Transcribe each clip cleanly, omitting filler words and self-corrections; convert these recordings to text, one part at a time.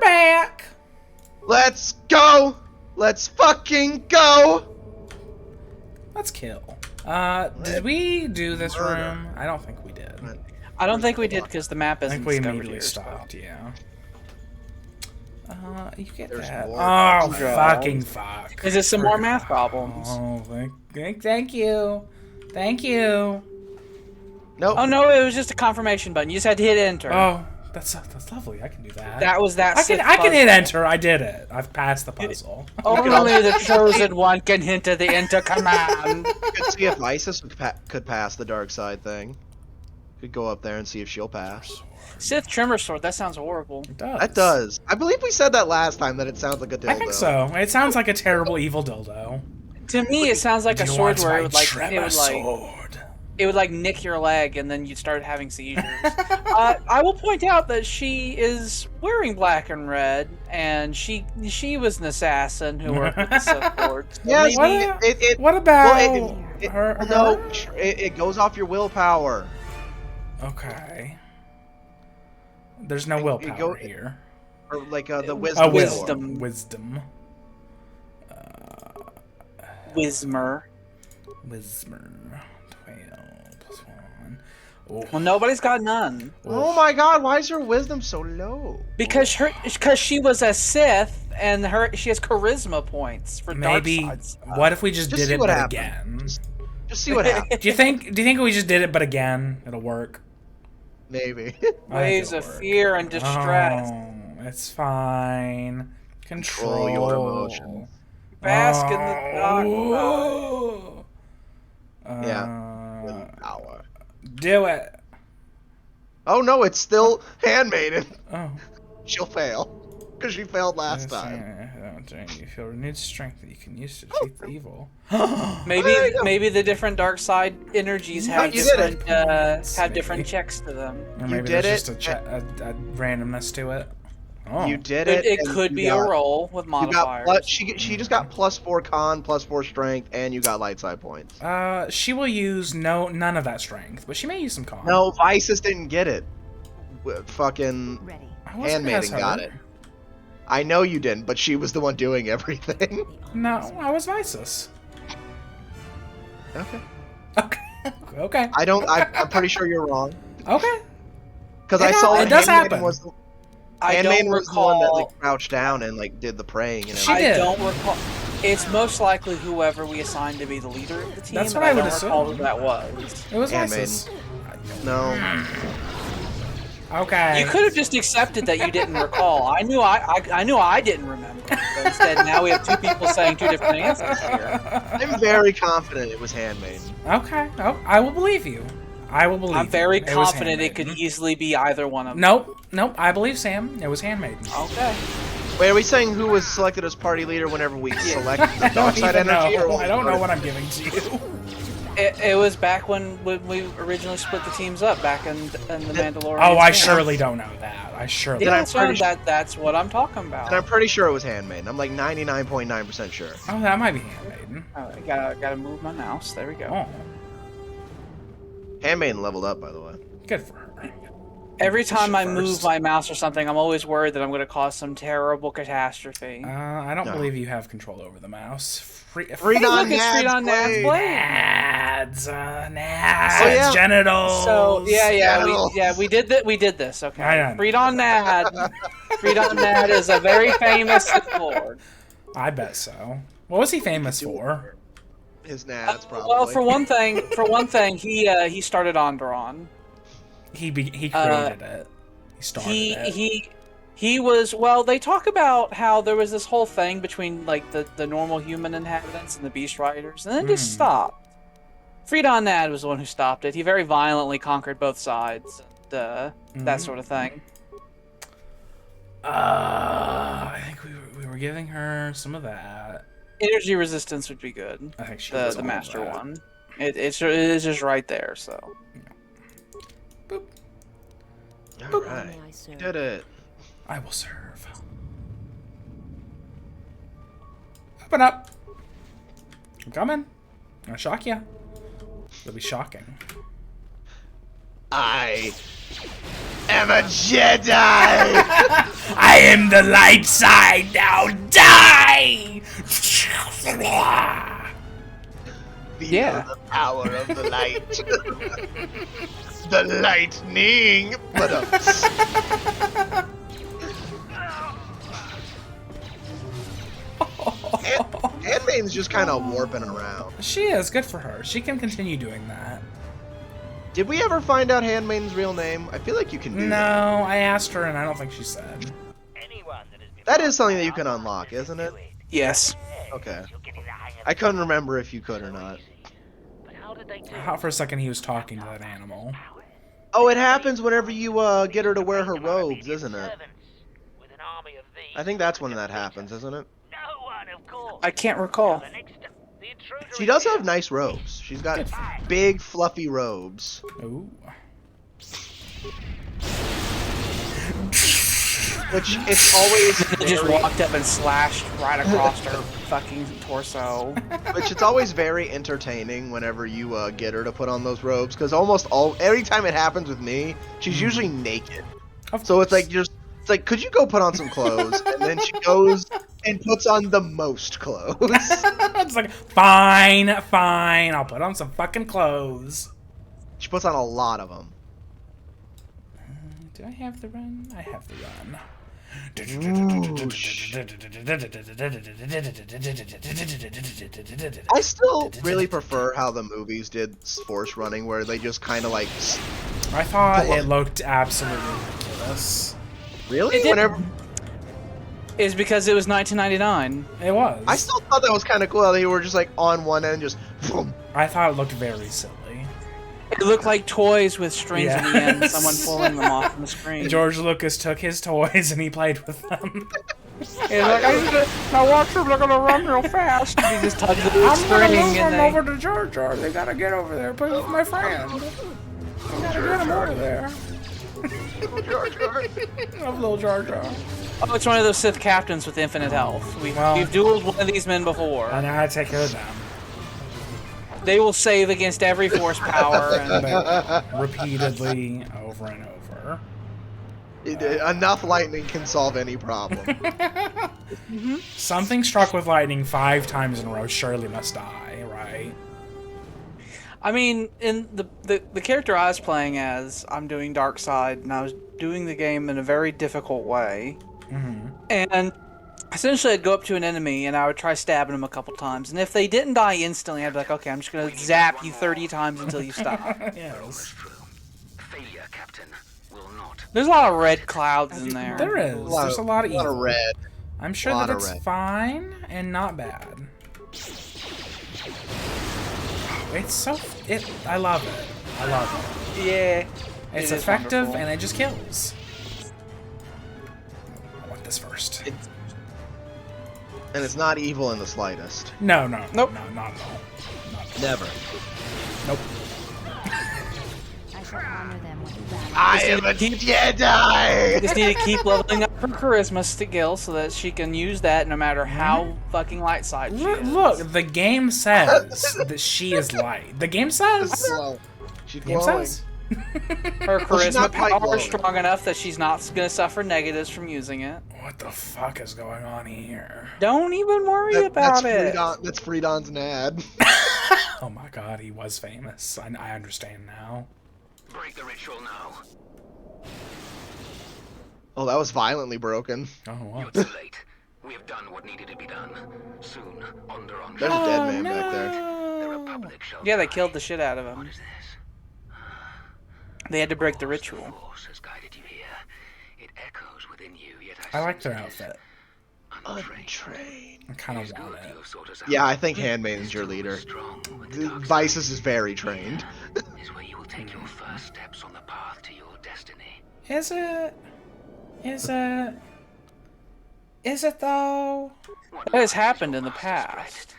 back. Let's go. Let's fucking go. Let's kill. Did we do this room? I don't think we did. I don't think we did because the map I isn't think we discovered immediately here, stopped, yeah. You get There's that. more. Oh, fucking fuck. So. Is it some more math problems? Oh, thank you. Thank you. Nope. Oh no, it was just a confirmation button. You just had to hit enter. Oh, that's lovely. I can do that. That was that. I can hit enter. I did it. I've passed the puzzle. Only the chosen one can hint at the enter command. Could see if Isis could pass the dark side thing. Could go up there and see if she'll pass. Sith Trimmer Sword. That sounds horrible. It does. That does. I believe we said that last time that it sounds like a dildo. I think so. It sounds like a terrible evil dildo. To me, it sounds like a sword where it would sword. it would like nick your leg and then you'd start having seizures. I will point out that she is wearing black and red, and she was an assassin who worked with the Sith Lords. Yeah, what about her? No, it goes off your willpower. Okay. There's no willpower here. Or like the wisdom. Wisdom. Wismer. 12 plus 1. Oh. Well, nobody's got none. Oh my god, why is her wisdom so low? Because she was a Sith, and she has charisma points for dark side stuff. What if we just did it but again? Just see what happens. Do you think we just did it but again? It'll work. Maybe. Waves of fear and distress. Oh, it's fine. Control your emotions. Bask in the dark. Yeah. Power. Do it. Oh no, it's still Handmaiden. Oh. She'll fail. Because she failed last time. You feel renewed strength that you can use to defeat the evil. maybe the different dark side energies have different checks to them. Or maybe there's just a randomness to it. Oh. You did it. It could be a roll with modifiers. She just got +4 con, +4 strength, and you got light side points. She will use none of that strength, but she may use some con. No, Isis didn't get it. Fucking Handmaiden got it. I know you didn't, but she was the one doing everything. No, I was Isis. Okay. Okay. I'm pretty sure you're wrong. Okay. Because I saw it does happen. Handmaiden was the one that like crouched down and like did the praying. And she did. I don't recall. It's most likely whoever we assigned to be the leader of the team. That's what I would assume. Who that was. It was Handmaiden. No. Okay. You could have just accepted that you didn't recall. I knew I didn't remember. But instead, now we have two people saying two different answers here. I'm very confident it was Handmaiden. Okay. Oh, I will believe you. I'm very confident it could easily be either one of them. Nope. I believe Sam. It was Handmaiden. Okay. Wait, are we saying who was selected as party leader whenever we selected the dark side energy? I don't know what I'm giving to you. It was back when we originally split the teams up back in the Mandalorian. Oh, I surely don't know that. That's what I'm talking about. And I'm pretty sure it was Handmaiden. I'm like 99.9% sure. Oh, that might be Handmaiden. I gotta move my mouse. There we go. Oh. Handmaiden leveled up, by the way. Good for her. Every time I move my mouse or something, I'm always worried that I'm going to cause some terrible catastrophe. I don't believe you have control over the mouse. Freed on Nad's blade. Nad's genitals. So we did that. We did this. Okay. Freed on Nad. Freed on Nad is a very famous Sith Lord. I bet so. What was he famous for? His Nads, probably. Well, for one thing, he started Onderon. He created it. He started it. He was, well, they talk about how there was this whole thing between like the normal human inhabitants and the Beast Riders, and then it just stopped. Freedon Nad was the one who stopped it. He very violently conquered both sides, and that sort of thing. I think we were giving her some of that. Energy resistance would be good. I think she the master one. It is just right there. So. Boop. All right, you did it. I will serve. Open up. I'm coming. I'll shock you. It'll be shocking. I am a Jedi. I am the light side, now die! Yeah. The power of the light. The lightning. Handmaiden's just kind of warping around. She is, good for her. She can continue doing that. Did we ever find out Handmaiden's real name? I feel like you can do No, that. I asked her and I don't think she said. That is something that you can unlock, isn't it? Yes. Okay. I couldn't remember if you could or not. I thought for a second he was talking to that animal. Oh, it happens whenever you get her to wear her robes, isn't it? I think that's when that happens, isn't it? I can't recall. She does have nice robes. She's got big, fluffy robes. Ooh. Which it's always They just walked up and slashed right across her fucking torso. Which it's always very entertaining whenever you get her to put on those robes, because every time it happens with me, she's usually naked. So it's like could you go put on some clothes? And then she goes and puts on the most clothes. It's like, fine, I'll put on some fucking clothes. She puts on a lot of them. Do I have the run? I have the run. I still really prefer how the movies did Force running, where they just kind of like... I thought it looked absolutely ridiculous. Really? It did. Is because it was 1999. It was. I still thought that was kind of cool how they were just like on one end, just... Boom. I thought it looked very silly. It looked like toys with strings Yes. in the end, someone pulling them off the screen. George Lucas took his toys and he played with them. He's like, my watchers are gonna run real fast. And he just tugged the string and over to George. They gotta get over there. Play with my friend. They gotta get him over there. Love little Jar Jar. Oh, it's one of those Sith captains with infinite health. We've dueled one of these men before. I know how to take care of them. They will save against every force power. And repeatedly, over and over. Enough lightning can solve any problem. Something struck with lightning 5 times in a row surely must die, right? I mean, in the character I was playing as, I'm doing Dark Side, and I was doing the game in a very difficult way. And essentially, I'd go up to an enemy, and I would try stabbing them a couple times. And if they didn't die instantly, I'd be like, okay, I'm just going to zap you 30 times until you stop. Yes. There's a lot of red clouds in there. There is. There's a lot of evil. A lot of red. I'm sure that it's fine and not bad. It's so... I love it. I love it. Yeah. It's effective and it just kills. I want this first. And it's not evil in the slightest. No. Nope. No, not at all. Never. Nope. I shall honor them with battle. I am a Jedi! Just need to keep leveling up her charisma skill so that she can use that no matter how fucking light side she is. Look, the game says that she is light. The game says. Slow. She's The game glowing. says. Her she's charisma not quite power glowing. is strong enough that she's not going to suffer negatives from using it. What the fuck is going on here? Don't even worry about it. That's Freedon's Nad. Oh my god, he was famous. I understand now. Break the ritual now. Oh, that was violently broken. Oh, wow. You're too late. We have done what needed to be done. Soon, Onderon. There's a dead man back there. The Republic shall Yeah, they die. killed the shit out of him. What is this? They had to break the The ritual. Force has guided you here. It echoes within you, yet I like sense their it. outfit. Untrained. I kind of It's want good it. you have sought us out. Yeah, I think Handmaiden's your leader. Strong with the dark Vices is very trained. side is where you will take your first steps on the path to your destiny. Is it? Is it? Is it though? What That has lies happened your in the masters past. rest?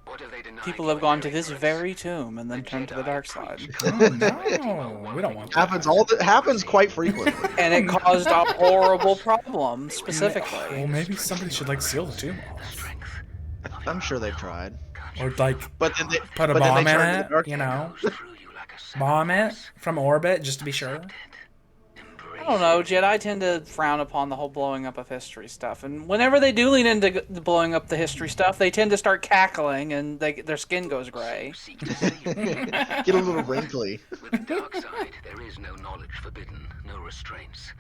What have they denied People you have in gone their to this ignorance? very tomb and then turned to the dark side. Oh, no, we don't want that. Happens quite frequently. And it caused a horrible problem, specifically. Well, maybe somebody should like seal the tomb off, I'm sure they've tried. or like But then they put a but then bomb they in turn to the it. dark You know, Through you like a bomb it sacrifice. from orbit just to be sure. I don't know. Jedi tend to frown upon the whole blowing up of history stuff, and whenever they do lean into the blowing up the history stuff, they tend to start cackling, and their skin goes gray. Get a little wrinkly. With the dark side, there is no knowledge forbidden, no restraints.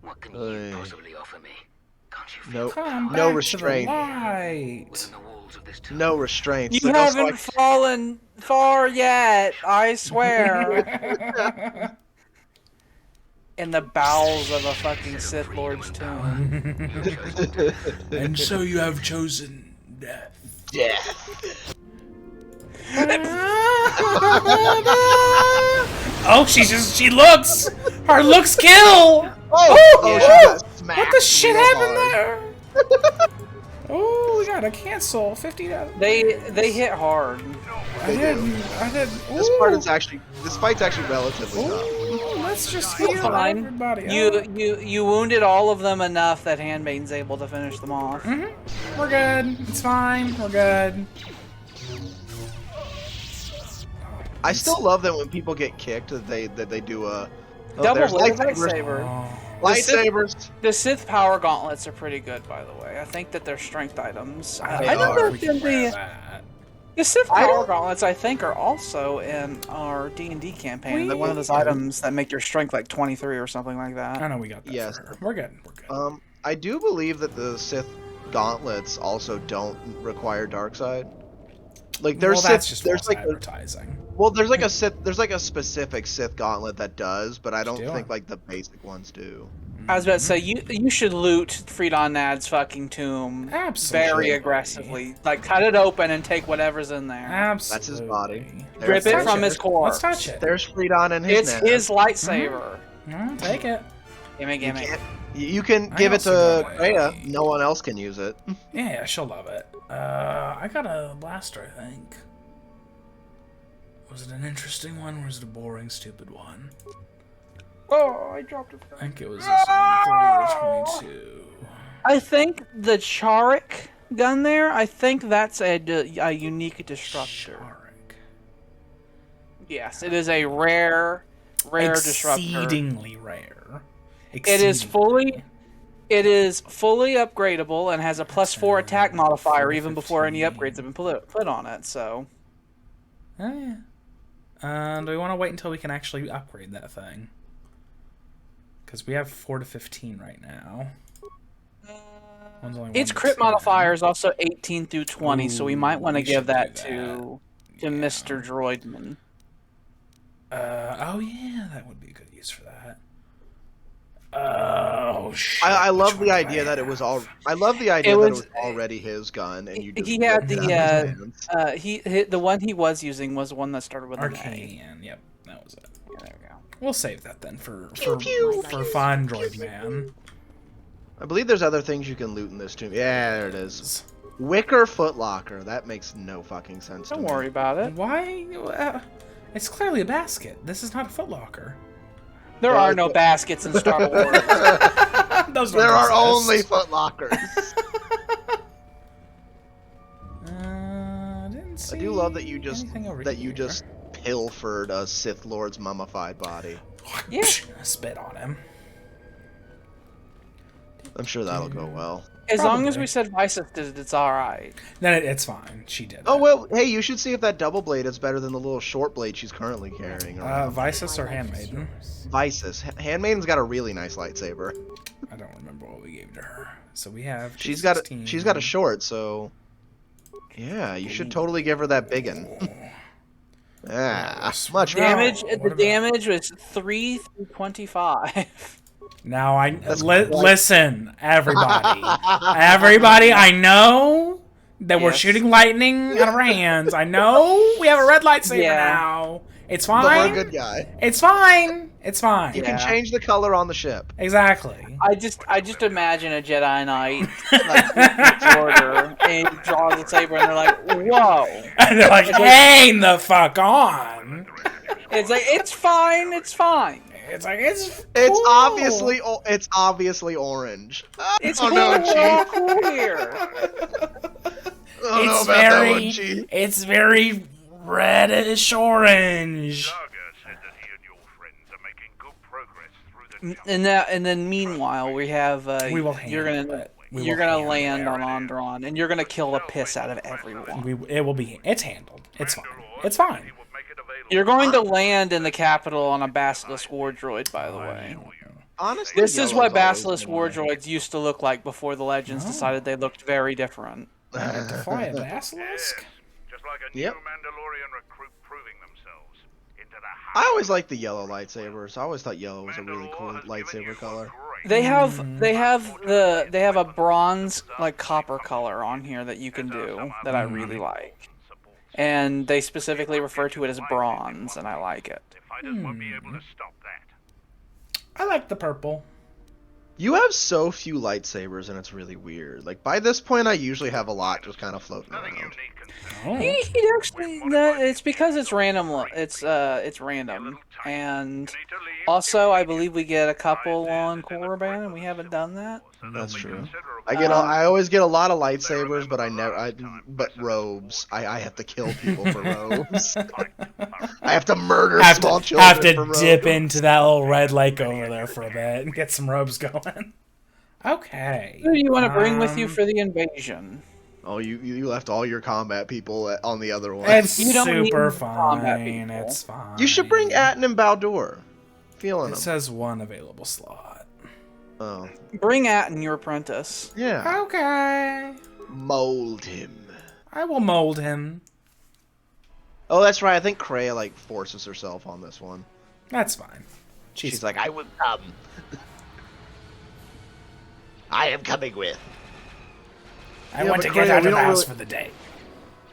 What can you possibly offer me? Can't you feel Nope. Come No back restraint. To the light. within the walls of this tomb? No restraints. You So just haven't fallen far yet, I swear. In the bowels of a fucking Sith Lord's tomb. And so you have chosen death. Death. Oh, she looks! Her looks kill! Oh, she got smacked. What the shit real happened hard. there? Oh, we gotta cancel $50. They hit hard. I did. This fight's actually relatively tough. Let's just heal Fine. everybody. You wounded all of them enough that Handmaiden's able to finish them off. We're good. It's fine. We're good. I still love that when people get kicked that they do a Double-bladed lightsaber. lightsaber. Lightsabers. The Sith power gauntlets are pretty good, by the way. I think that they're strength items. They I don't know are. if We can wear the that. Sith power gauntlets, I think, are also in our D&D campaign. They're one of those items that make your strength like 23 or something like that. I know we got that. Yes. for her. We're good. We're good. I do believe that the Sith gauntlets also don't require dark side. Like there's that's Sith, just there's false like advertising. there's like a specific Sith gauntlet that does, but I don't think like the basic ones do. I was about to say, you should loot Freedon Nad's fucking tomb Absolutely. very aggressively. Like, cut it open and take whatever's in there. Absolutely. That's his body. Rip it from his core. Let's touch it. There's Freedon and his It's Nad. his lightsaber. Take it. Gimme. You can I give it also to got Freya. No one else can use it. Yeah, she'll love it. I got a blaster, I think. Was it an interesting one or was it a boring, stupid one? Oh, I dropped it. I think it was this one, 3 or 22. I think the Charik gun there, I think that's a unique disruptor. Shark. Yes, it is a rare disruptor. Exceedingly rare. It is fully upgradable and has a +4 attack modifier even before any upgrades have been put on it. So. Oh yeah. Do we want to wait until we can actually upgrade that thing? Because we have 4 to 15 right now. One's only 1 Its to crit 10. modifier is also 18 through 20, so we might want to we give should that do to Mr. Droidman. Oh yeah, that would be a good use for that. Oh shit! I love which the one do idea I that it have? was all. I love the idea that it was already his gun, and you just He had ripped it out of his hands. the one he was using was one that started with an A. Arcane. Yep, that was it. Yeah, there we go. We'll save that then for pew, fun, Droid Man. I believe there's other things you can loot in this tomb. Yeah, there it is. Wicker footlocker. That makes no fucking sense to Don't me. worry about it. Why? It's clearly a basket. This is not a footlocker. There are no baskets in Star Wars. Those There don't are exist. only footlockers. Didn't see I do love that you anything over you here. just pilfered a Sith Lord's mummified body. Yeah. Spit on him. I'm sure that'll go well. As long as Probably. we said Viseth did it, it's alright. No, it's fine. She did. Oh it. well, hey, you should see if that double blade is better than the little short blade she's currently carrying around. Visus or Handmaiden? Visus. Handmaiden's got a really nice lightsaber. I don't remember what we gave to her. So we have. She's got a 16. short, so yeah, you should totally give her that biggin. Much Damage. No, The what about- damage was 3 through 25. Now I That's listen, everybody. Everybody, I know that we're Yes. shooting lightning out of our hands. I know we have a red lightsaber Yeah. now. It's But we're a fine. good guy. It's fine. It's fine. You can Yeah. change the color on the ship. Exactly. I just imagine a Jedi Knight like with the order and he draws a saber and they're like, whoa. And they're like, hang the fuck on. It's like it's fine. It's like it's It's cool. obviously orange. It's oh cool. no, We're all Chief. cool here. I don't know It's about that one, very, Chief. it's very reddish orange. Saga said that he and your friends are making good progress through the And then meanwhile, we have we will you're handle gonna it. We you're will gonna handle land it. on Onderon, and you're gonna kill the piss out of everyone. It will be. It's handled. It's fine. It's fine. You're going to land in the capital on a Basilisk War Droid, by the way. Honestly, This is what yellow's always Basilisk been War my- Droids used to look like before the Legends decided they looked very different. I get to fly a basilisk. Just like a new Yep. Mandalorian recruit proving themselves into the I always liked the yellow lightsabers. I always thought yellow was a really cool lightsaber color. They have a bronze like copper color on here that you can do that I really like, and they specifically refer to it as bronze, and I like it. fighters won't be able to stop that. I like the purple. You have so few lightsabers, and it's really weird. Like, by this point, I usually have a lot just kind of floating Nothing around. unique and Oh. He actually, no, it's because it's random. It's random, and also I believe we get a couple on Korriban, and we haven't done that. That's true. considerable. I always get a lot of lightsabers, but but robes. I have to kill people for robes. I have to murder small children Have to for robes. dip into that little red lake over there for a bit and get some robes going. Okay. Who do you want to bring with you for the invasion? Oh, you left all your combat people on the other one. It's You don't need super combat fine. people. It's fine. You should bring Atten and Baldur. Feeling It them. says one available slot. Oh, Bring Atten, your apprentice. yeah. Okay. Mold him. I will mold him. Oh, that's right. I think Kreia like forces herself on this one. That's fine. She's like, I will come. I am coming with. I Yeah, want but to get Kreia, out we of the don't house really- for the day.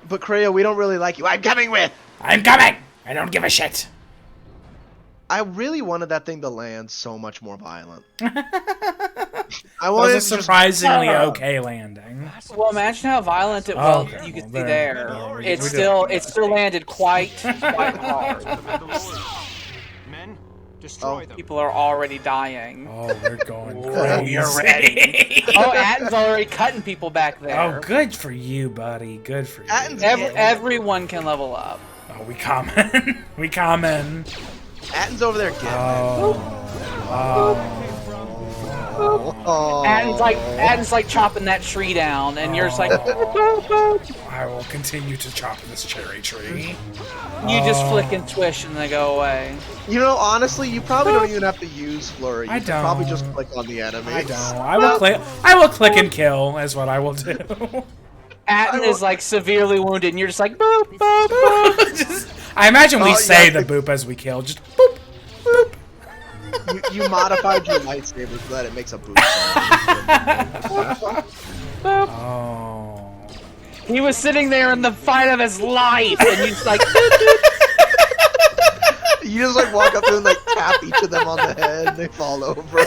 But Kreia, we don't really like you. I'm coming with. I'm coming. I don't give a shit. I really wanted that thing to land so much more violent. I That wanted was it a to just- surprisingly okay landing. Well, imagine how violent it Oh, was. okay, You can well, see there- there. well, we It did- still landed quite hard. Men, destroy them. People are already dying. Oh, we're going Oh, crazy. you're ready. Oh, Atten's already cutting people back there. Oh, good for you, buddy. Good for you. Atten's Everyone can level up. Oh, we coming. We coming. Atten's over there getting Oh. Atten's like chopping that tree down, and you're just like, I will continue to chop this cherry tree. you just flick and swish, and they go away. You know, honestly, you probably don't even have to use flurry. You I can probably don't. just click on the enemies. I don't. I will click and kill is what I will do. Atten is like severely wounded, and you're just like, boop, boop, boop. I imagine we Oh, say yeah. the boop as we kill. Just boop, boop. You modified your lightsaber so that it makes a boop sound. Oh. He was sitting there in the fight of his life, and he's like, You just like walk up to them and like tap each of them on the head and they fall over.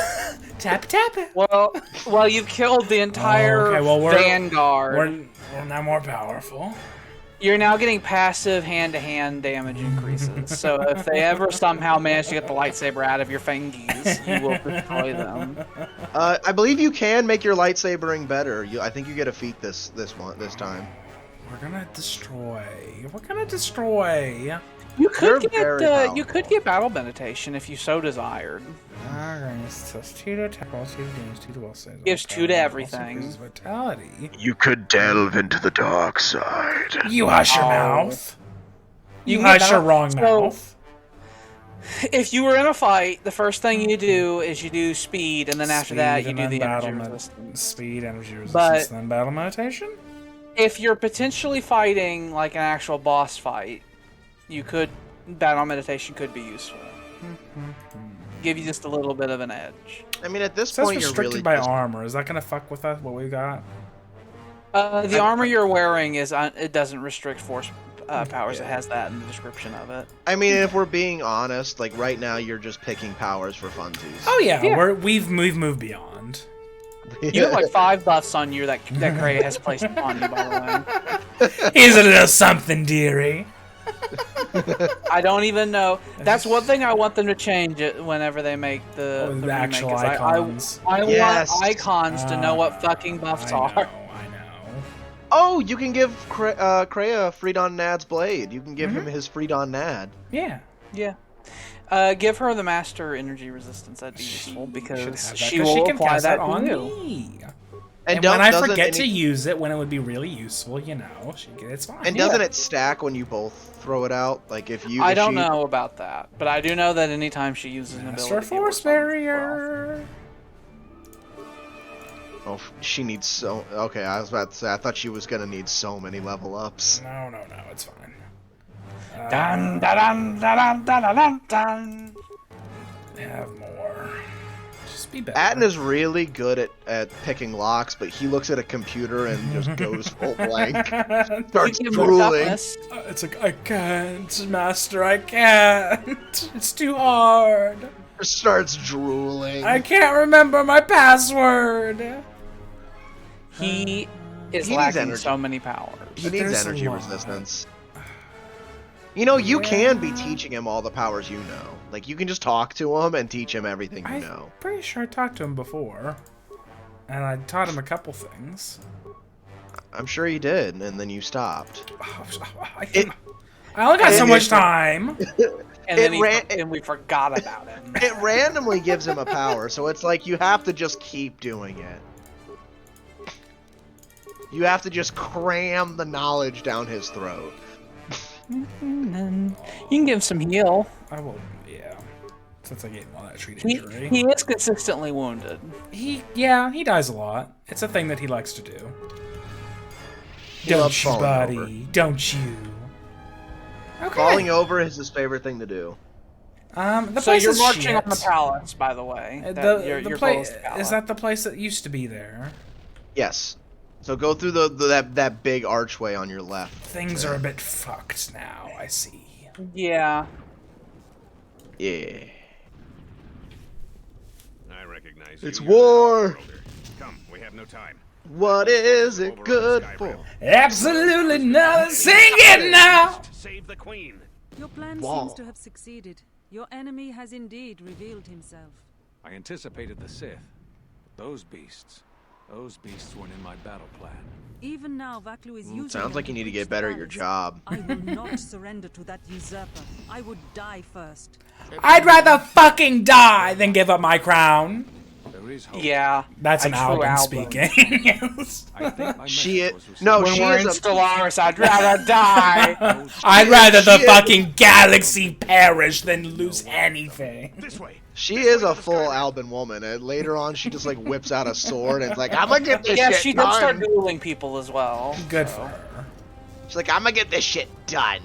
Tap tap it. well, you've killed the entire Okay, well, vanguard. We're now more powerful. You're now getting passive hand-to-hand damage increases. So if they ever somehow manage to get the lightsaber out of your fingies, you will destroy them. I believe you can make your lightsabering better. I think you get a feat this time. We're gonna destroy. We're gonna destroy. You You're could very get powerful. you could get battle meditation if you so desired. Alright, so 2 to attack, all 2 to damage, 2 to will save. Gives 2 to everything. Also increases vitality. You could delve into the dark side. You hush your Oh. mouth. You can get hush your battle- wrong so, mouth. If you were in a fight, the first thing you do is you do speed, and then after that you Speed do and the then energy battle resistance. Speed, energy resistance, But- then battle meditation? If you're potentially fighting like an actual boss fight, you could battle meditation could be useful. Give you just a little bit of an edge. I mean, at this It says point, you're restricted really by just... armor. Is that gonna fuck with us? What we got? The armor you're wearing is it doesn't restrict force powers. It has that in the description of it. I mean, if we're being honest, like right now, you're just picking powers for funsies. Oh yeah, Yeah. we've moved beyond. You have like 5 buffs on you that Kreia has placed on you, by the way. He's a little something, dearie. I don't even know. That's one thing I want them to change it whenever they make the Oh, the remake, actual is icons. I Yes. want icons to know what fucking buffs I are. know, I know. Oh, you can give Kreia Freedon Nad's blade. You can give him his Freedon Nad. Yeah. Yeah. Give her the master energy resistance. That'd be useful because she can will apply cast that on to you. me. And when I forget to use it, when it would be really useful, it's fine. And doesn't it stack when you both throw it out? Like if you. I don't know about that, but I do know that anytime she uses an ability, Master Force Barrier. Oh, she needs so. Okay, I was about to say. I thought she was gonna need so many level ups. No, it's fine. Dun, dun, dun, dun, dun, dun, dun. Have more. Just be better. Atten is really good at picking locks, but he looks at a computer and just goes full blank. Starts drooling. It's like, I can't, Master, I can't. It's too hard. Starts drooling. I can't remember my password. He is lacking so many powers. He needs energy resistance. You know, you can be teaching him all the powers you know. Like, you can just talk to him and teach him everything you know. I'm pretty sure I talked to him before. And I taught him a couple things. I'm sure you did, and then you stopped. I only got so much time. And we forgot about him. It randomly gives him a power, so it's like you have to just keep doing it. You have to just cram the knowledge down his throat. You can give him some heal. I will, yeah. Since I gave him all that treat injury. He is consistently wounded. He dies a lot. It's a thing that he likes to do. Don't you, buddy? Don't you? Okay. Falling over is his favorite thing to do. So you're marching on the palace, by the way. The place is that the place that used to be there. Yes. So go through that big archway on your left. Things are a bit fucked now, I see. Yeah. Yeah. I recognize it's war. Come, we have no time. What is it good for? Absolutely nothing. Sing it now. Save the queen. Your plan seems to have succeeded. Your enemy has indeed revealed himself. I anticipated the Sith. Those beasts weren't in my battle plan. Even now, Vaklu is using sounds like you need to get better at your job. I will not surrender to that usurper. I would die first. I'd rather fucking die than give up my crown. There is hope. Yeah. That's an Alban speaking. Yes. I think my She is no. When we're in Stellaris, I'd rather die. I'd rather the fucking galaxy perish than lose anything. This way. She is a full Alban woman, and later on she just like whips out a sword and it's like, I'm gonna get this shit done. Yeah, she does start dueling people as well. Good for her. She's like, I'm gonna get this shit done.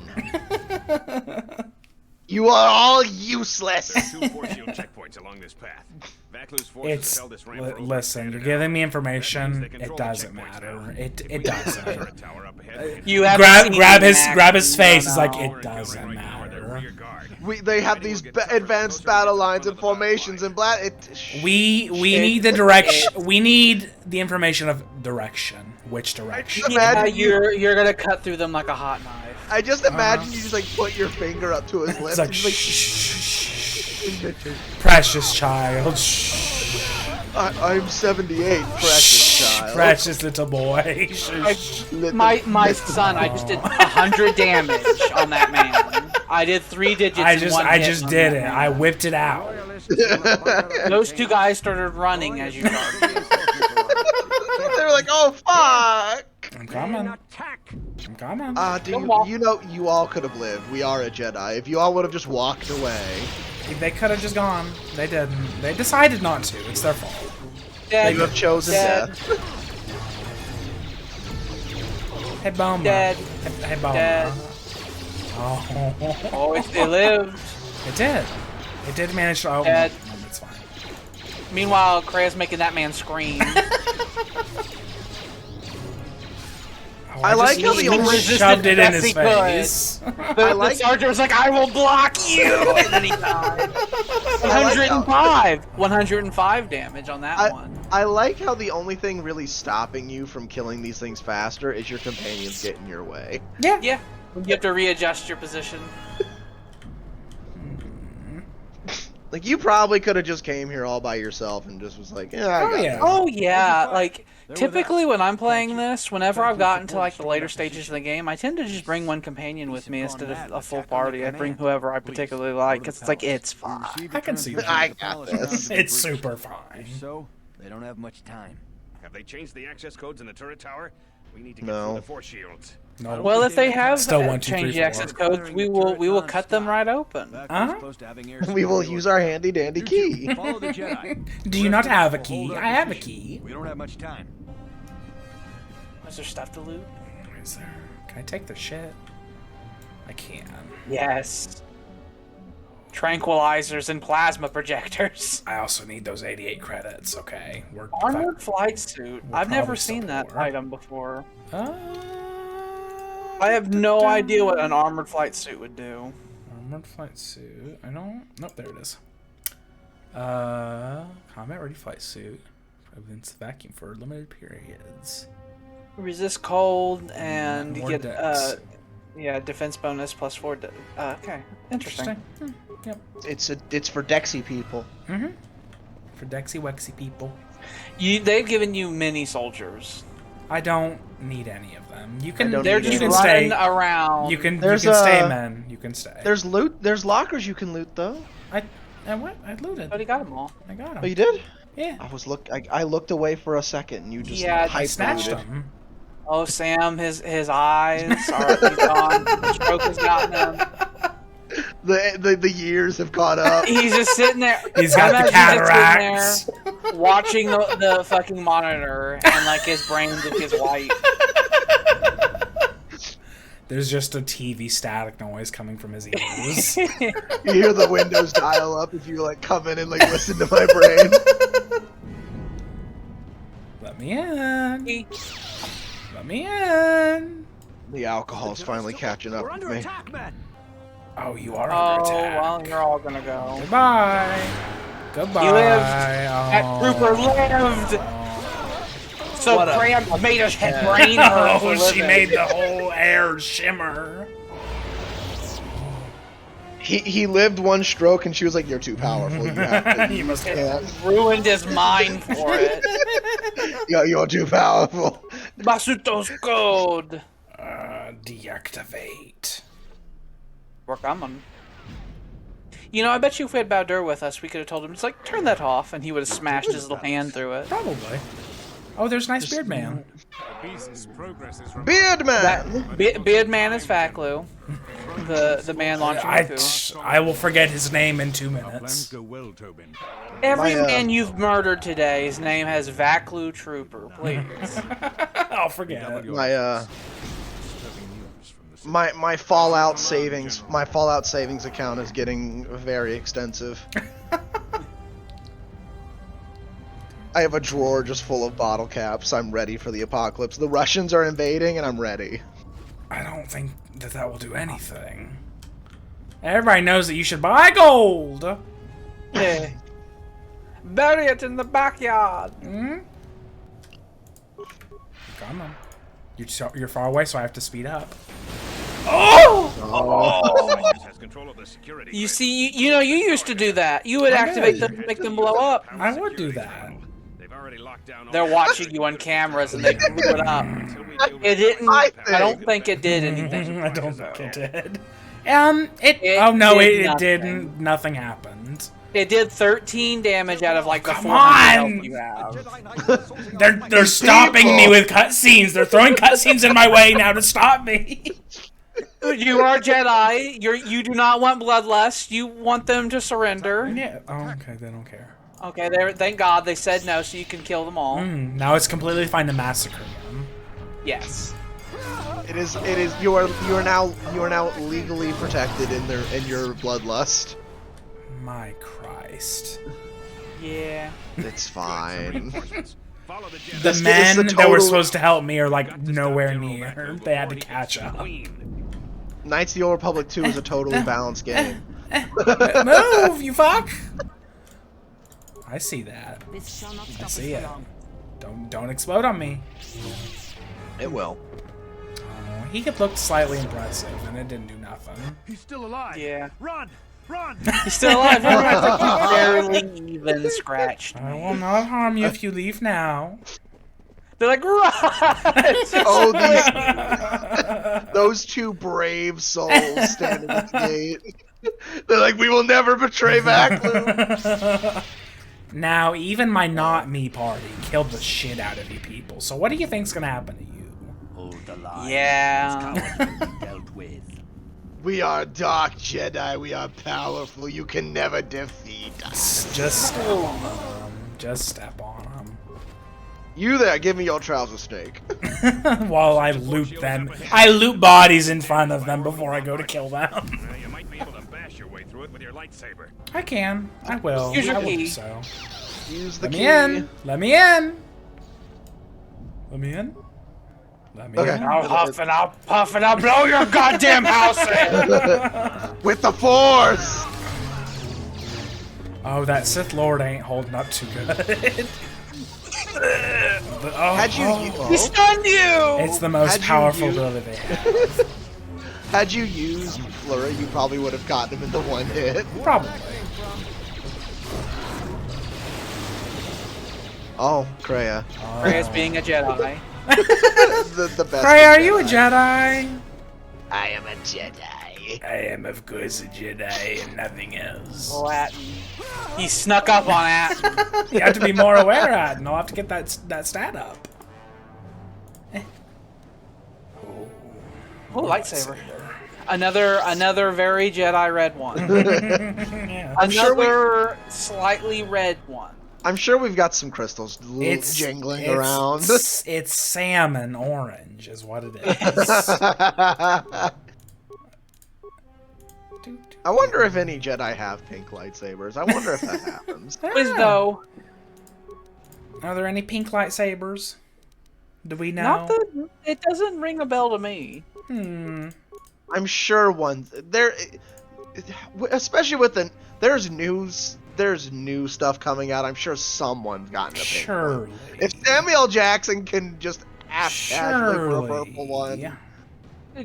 You are all useless. Two force shield checkpoints along this path. Vaklu's forces have held this ramp for listen, you're giving me information. It doesn't matter. It doesn't. You have grab his face. It's like it doesn't matter. They have these advanced battle lines and formations and we need the direction. We need the information of direction. Which direction? Yeah, you're gonna cut through them like a hot knife. I just imagine you just like put your finger up to his lips. It's like, shh, precious child. Shh. I'm 78, precious child. Precious little boy. My son, I just did 100 damage on that man. I did 3 digits. I just did it. I whipped it out. Those two guys started running as you started. They were like, "Oh fuck!" I'm coming. I'm coming. Dude, you know, you all could have lived. We are a Jedi. If you all would have just walked away, they could have just gone. They didn't. They decided not to. It's their fault. Dead. You have chosen death. Hey, Boma. Dead. Hey, Boma. Dead. Oh, it lived. It did. It did manage to. Oh, Dead. No, that's fine. Meanwhile, Krea's making that man scream. I like how the only shoved it in his face. The sergeant was like, "I will block you," and then he died. 105 damage on that one. I like how the only thing really stopping you from killing these things faster is your companions get in your way. Yeah. You have to readjust your position. Like Like, you probably could have just came here all by yourself and just was like, yeah, I got this. Oh yeah, like typically when I'm playing this, whenever I've gotten to like the later stages of the game, I tend to just bring one companion with me instead of a full party. I bring whoever I particularly like, because it's like, it's fine. I can see that. I got this. It's super fine. So, they don't have much time. Have they changed the access codes in the turret tower? We need to get through the force shields. No. Well, if they have Still 1, 2, 3, changed the 4. access codes, we will cut them right open. We will use our handy dandy key. Follow the Jedi. Do you not have a key? I have a key. We don't have much time. Is there stuff to loot? Is there? Can I take the shit? I can. Yes. Tranquilizers and plasma projectors. I also need those 88 credits. Okay. Armored flight suit. I've never seen that item before. I have no idea what an armored flight suit would do. Armored flight suit. I don't. Nope, there it is. Combat ready flight suit. Prevents vacuum for limited periods. Resist cold and you More get dex. yeah, defense bonus plus 4. Okay, interesting. Yep. It's for Dexy people. Mm-hmm. For Dexy Wexy people. They've given you mini soldiers. I don't need any of them. You can. They're just you can running stay around. You can. There's you can stay, men. You can stay. There's loot. There's lockers you can loot though. I what? I looted. But he got them all. I got them. Oh, you did? Yeah. I looked away for a second and you just I snatched them. Oh, Sam, his eyes are gone. The stroke has gotten him. The years have caught up. He's just sitting there. He's got the cataracts. Sitting there, watching the fucking monitor, and like his brain just gets white. There's just a TV static noise coming from his ears. You hear the Windows dial up if you like come in and like listen to my brain. Let me in. Let me in. The alcohol's finally catching up with me. Oh, you are under attack. Well, you're all gonna go. Goodbye. Goodbye. He lived. That trooper lived. So Cram made his brain hurt. Oh, she made the whole air shimmer. He lived one stroke and she was like, "You're too powerful. You have to." You must have ruined his mind for it. You're too powerful. Basuto's code. Deactivate. We're coming. You know, I bet you if we had Bowder with us, we could have told him, it's like, turn that off, and he would have smashed his little hand through it. Probably. Oh, there's nice Beard Man. Beard Man! Beard Man is Faklu. The man launching the coup. I will forget his name in 2 minutes. Every man you've murdered today, his name has Vaklu Trooper, please. I'll forget it. My Fallout savings account is getting very extensive. I have a drawer just full of bottle caps. I'm ready for the apocalypse. The Russians are invading and I'm ready. I don't think that will do anything. Everybody knows that you should buy gold. Yeah. Bury it in the backyard. Hmm? Come on. You're far away, so I have to speed up. Oh! You see, you know, you used to do that. You would activate them to make them blow up. I would do that. They're watching you on cameras and they blew it up. It didn't. I don't think it did anything. I don't think it did. It didn't. Nothing happened. It did 13 damage out of like the 400 health you have. They're stopping me with cutscenes. They're throwing cutscenes in my way now to stop me. You are Jedi. You do not want bloodlust. You want them to surrender. Yeah. Oh, okay. They don't care. Okay. Thank God they said no, so you can kill them all. Now it's completely fine to massacre them. Yes. It is. You are now legally protected in your bloodlust. My Christ. Yeah. It's fine. The men that were supposed to help me are like nowhere near. They had to catch up. Knights of the Old Republic 2 is a totally balanced game. Move, you fuck! I see that. I see it. Don't explode on me. It will. He looked slightly impressive, and it didn't do nothing. He's still alive. Yeah. Run! Run! He's still alive. Everyone's like, barely even scratched. I will not harm you if you leave now. They're like, run! Oh, those two brave souls standing at the gate. They're like, we will never betray Vaclu. Now, even my not me party killed the shit out of you people. So what do you think's gonna happen to you? Hold the line. Yeah. This coward will be dealt with. We are dark Jedi. We are powerful. You can never defeat us. Just step on them. Just step on them. You there, give me your trouser snake. While I loot them. I loot bodies in front of them before I go to kill them. You might be able to bash your way through it with your lightsaber. I can. I will. Use your I will key. do so. Use the Let key. me in. Let me in. Let me in. Let me Okay. in. I'll huff and I'll puff and I'll blow your goddamn house in! With the Force! Oh, that Sith Lord ain't holding up too good. Had you He stunned you! It's the most Had you powerful used- ability they have. Had you used Flurry, you probably would have gotten him in the one hit. Probably. Oh, Kreia. Rey's being a Jedi. the best. Cray, are you a Jedi? I am a Jedi. I am, of course, a Jedi and nothing else. Latin. He snuck up on Atten. You have to be more aware at, and I'll have to get that stat up. Oh, lightsaber. Another very Jedi red one. Yeah. Another slightly red one. I'm sure we've got some crystals jingling around. It's salmon orange, is what it is. I wonder if any Jedi have pink lightsabers. I wonder if that happens. Whiz though. Are there any pink lightsabers? Do we know? Not that it doesn't ring a bell to me. I'm sure one there, especially with the there's new stuff coming out. I'm sure someone's gotten a pink one. Surely. If Samuel Jackson can just ask casually for a purple one.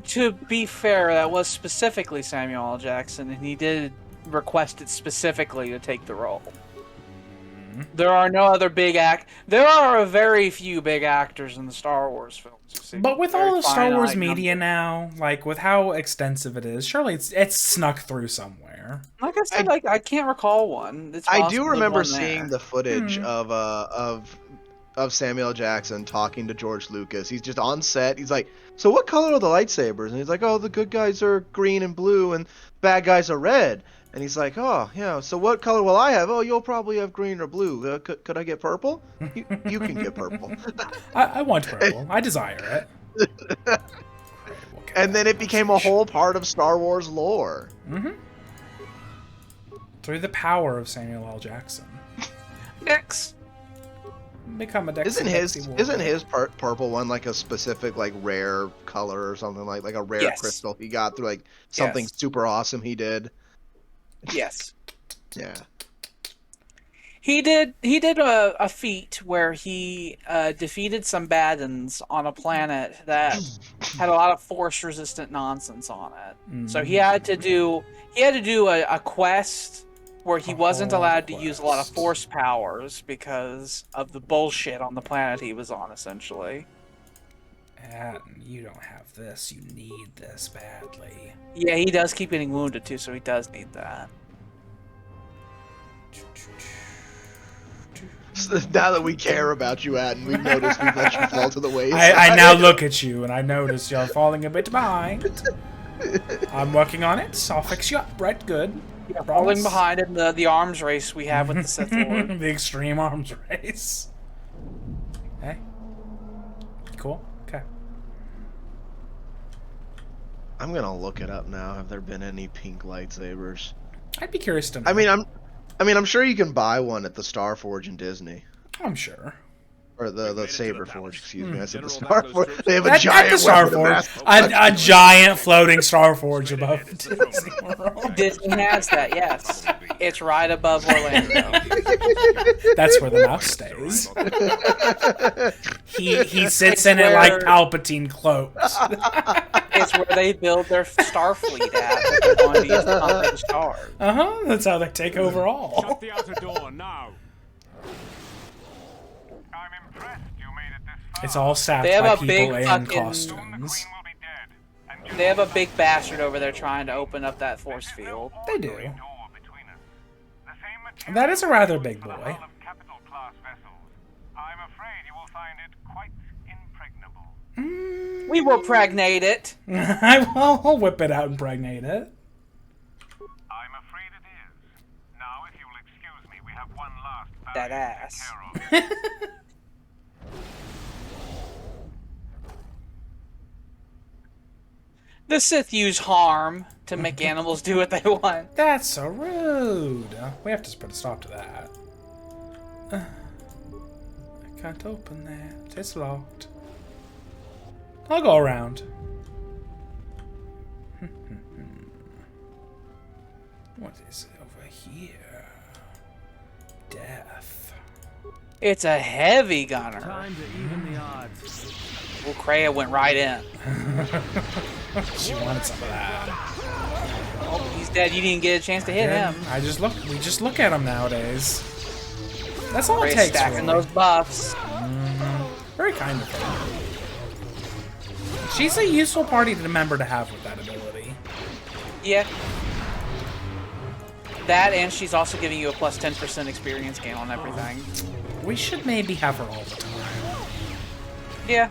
To be fair, that was specifically Samuel L. Jackson, and he did request it specifically to take the role. There are no other big There are a very few big actors in the Star Wars films. But with all the Star Wars media now, like with how extensive it is, surely it's snuck through somewhere. Like I said, I can't recall one. I do remember seeing the footage of Samuel Jackson talking to George Lucas. He's just on set. He's like, "So what color are the lightsabers?" And he's like, "Oh, the good guys are green and blue, and bad guys are red." And he's like, "Oh, yeah. So what color will I have?" "Oh, you'll probably have green or blue. Could I get purple?" You can get purple. I want purple. I desire it. And then it became a whole part of Star Wars lore. Through the power of Samuel L. Jackson. Dex. Become a Dex. Isn't his purple one like a specific like rare color or something like a rare crystal he got through like something super awesome he did? Yes. Yeah. He did a feat where he defeated some Badens on a planet that had a lot of force resistant nonsense on it. So he had to do a quest where he wasn't allowed to use a lot of force powers because of the bullshit on the planet he was on, essentially. You don't have this. You need this badly. Yeah, he does keep getting wounded too, so he does need that. Now that we care about you, Atten, we've noticed we've let you fall to the wayside. I now look at you and I notice you're falling a bit behind. I'm working on it. I'll fix you up right good. Yeah, falling behind in the arms race we have with the Sith Lord. The extreme arms race. Hey. Cool. Okay. I'm gonna look it up now. Have there been any pink lightsabers? I'd be curious to know. I'm sure you can buy one at the Star Forge in Disney. I'm sure. Or the Saber Forge, excuse me. I said the Star Forge. They have a giant at the Star Forge. A giant floating Star Forge above Disney World. Disney has that, yes. It's right above Orlando. That's where the mouse stays. He sits in it like Palpatine cloaks. It's where they build their star fleet at. That they're going to use to conquer the stars. That's how they take over all. Shut the outer door now. It's all staffed They have by a big people in fucking- costumes. They have a big bastard over there trying to open up that force field. They do. That is a rather big boy. We will pregnate it. I'll whip it out and pregnate it. I'm afraid it is. Now, if you'll excuse me, we have one last That ass. The Sith use harm to make animals do what they want. That's so rude. We have to put a stop to that. I can't open that. It's locked. I'll go around. What is it over here? Death. It's a heavy gunner. Time to even the odds. Well, Kreia went right in. She wanted some of that. Oh, he's dead. You didn't get a chance to hit him. We just look at him nowadays. That's all it Kreia takes. stacking Really. those buffs. Very kind of her. She's a useful party to member to have with that ability. Yeah. That, and she's also giving you a plus 10% experience gain on everything. We should maybe have her all the time. Yeah.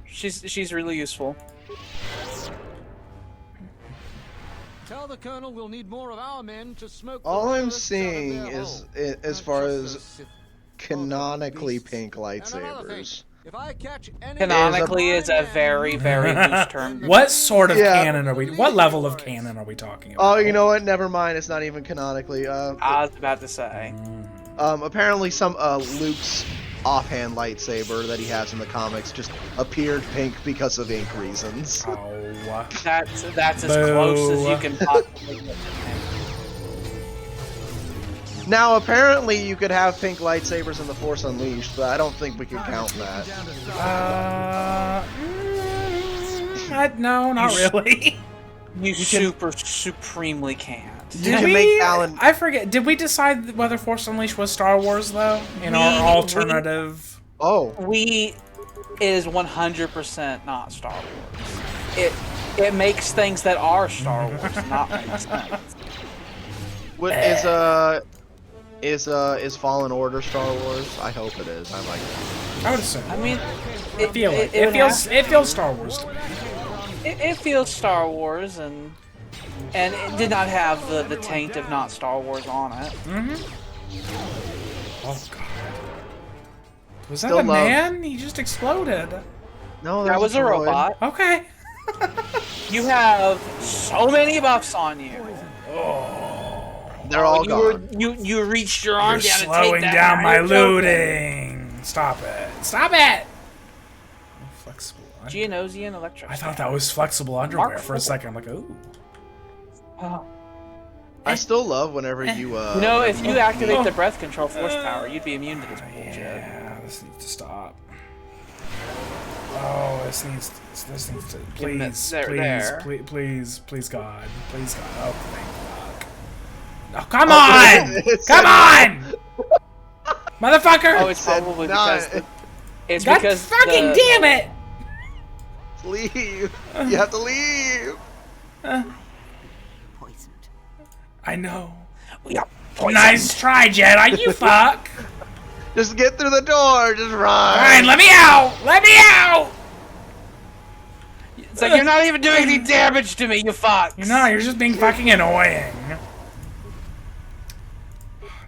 She's really useful. Tell the Colonel we'll need more of our men to smoke. All I'm seeing is, as far as canonically pink lightsabers. If I catch any Canonically is a very, very loose term. What sort of canon are we? What level of canon are we talking about? Oh, you know what? Never mind. It's not even canonically. I was about to say. Apparently, some Luke's offhand lightsaber that he has in the comics just appeared pink because of ink reasons. Oh. That's as close as you can possibly get. Now, apparently, you could have pink lightsabers in the Force Unleashed, but I don't think we can count that. No, not really. You supremely can't. You can make Alan. I forget. Did we decide whether Force Unleashed was Star Wars though? In our alternative. We. It is 100% not Star Wars. It makes things that are Star Wars not make sense. What is Fallen Order Star Wars? I hope it is. I like that. I would assume. I mean, it feels Star Wars to me. It feels Star Wars, and it did not have the taint of not Star Wars on it. Oh god. Was that a man? He just exploded. No, that was a robot. Okay. You have so many buffs on you. They're all gone. You reached your arm down and slowing take that down my right looting. Stop it. Stop it. Flexible. Geonosian electro. I thought that was flexible underwear for a second. I'm like, ooh. Oh. I still love whenever you. You know, if you activate the breath control force power, you'd be immune to this bullshit. Yeah, this needs to stop. Oh, this needs to. Please, God. Please, God. Oh, thank fuck. Oh, come on! Come on! Motherfucker! Oh, it's probably because... It's God because fucking damn it! Leave! You have to leave! Poisoned. I know. We got poisoned. Nice try, Jedi, you fuck! Just get through the door, just run! Fine, let me out! Let me out! It's like, you're not even doing any damage to me, you fucks! You're just being fucking annoying.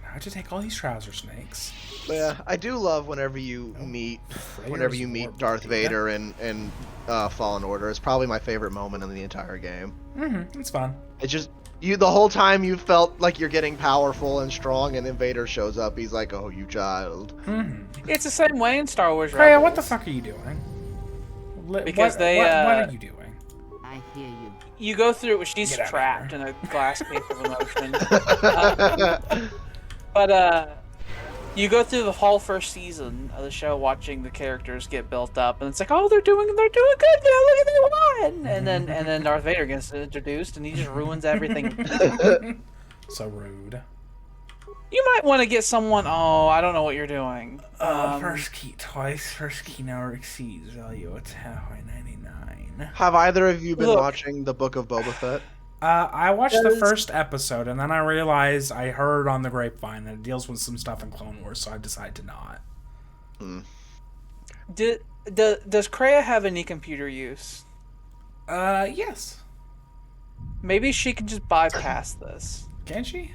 How'd you take all these trouser snakes? But yeah, I do love whenever you meet Darth Vader in Fallen Order. It's probably my favorite moment in the entire game. It's fun. It's just the whole time you felt like you're getting powerful and strong, and then Vader shows up. He's like, "Oh, you child." It's the same way in Star Wars. Freya, what the fuck are you doing? Because what are you doing? I hear you. You go through. She's trapped in a glass case of emotion. But You go through the whole first season of the show watching the characters get built up, and it's like, oh, they're doing good now. Look at they won, and then Darth Vader gets introduced, and he just ruins everything. So rude. You might want to get someone. Oh, I don't know what you're doing. First key twice. First key never exceeds value. It's halfway 99. Have either of you been watching the Book of Boba Fett? I watched the first episode, and then I realized I heard on the grapevine that it deals with some stuff in Clone Wars, so I decided to not. Does Kreia have any computer use? Yes. Maybe she can just bypass this. Can she?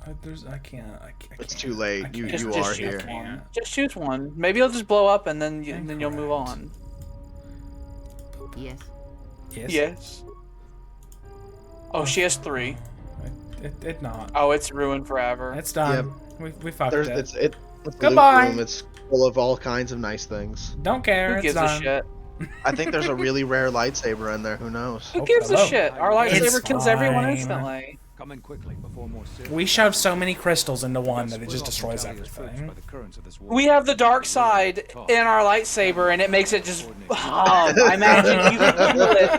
I can't. It's too late. You are here. Just choose one. Maybe it'll just blow up, and then you'll move on. Yes. Yes. Oh, she has 3. It not. Oh, it's ruined forever. It's done. Yep. We fucked it. It's Goodbye. It's full of all kinds of nice things. Don't care. Who gives a shit? I think there's a really rare lightsaber in there. Who knows? Who gives a shit? Our lightsaber kills everyone instantly. Coming quickly before more we shove so many crystals into one that it just destroys everything. We have the dark side in our lightsaber, and it makes it just hum. I imagine you can feel it,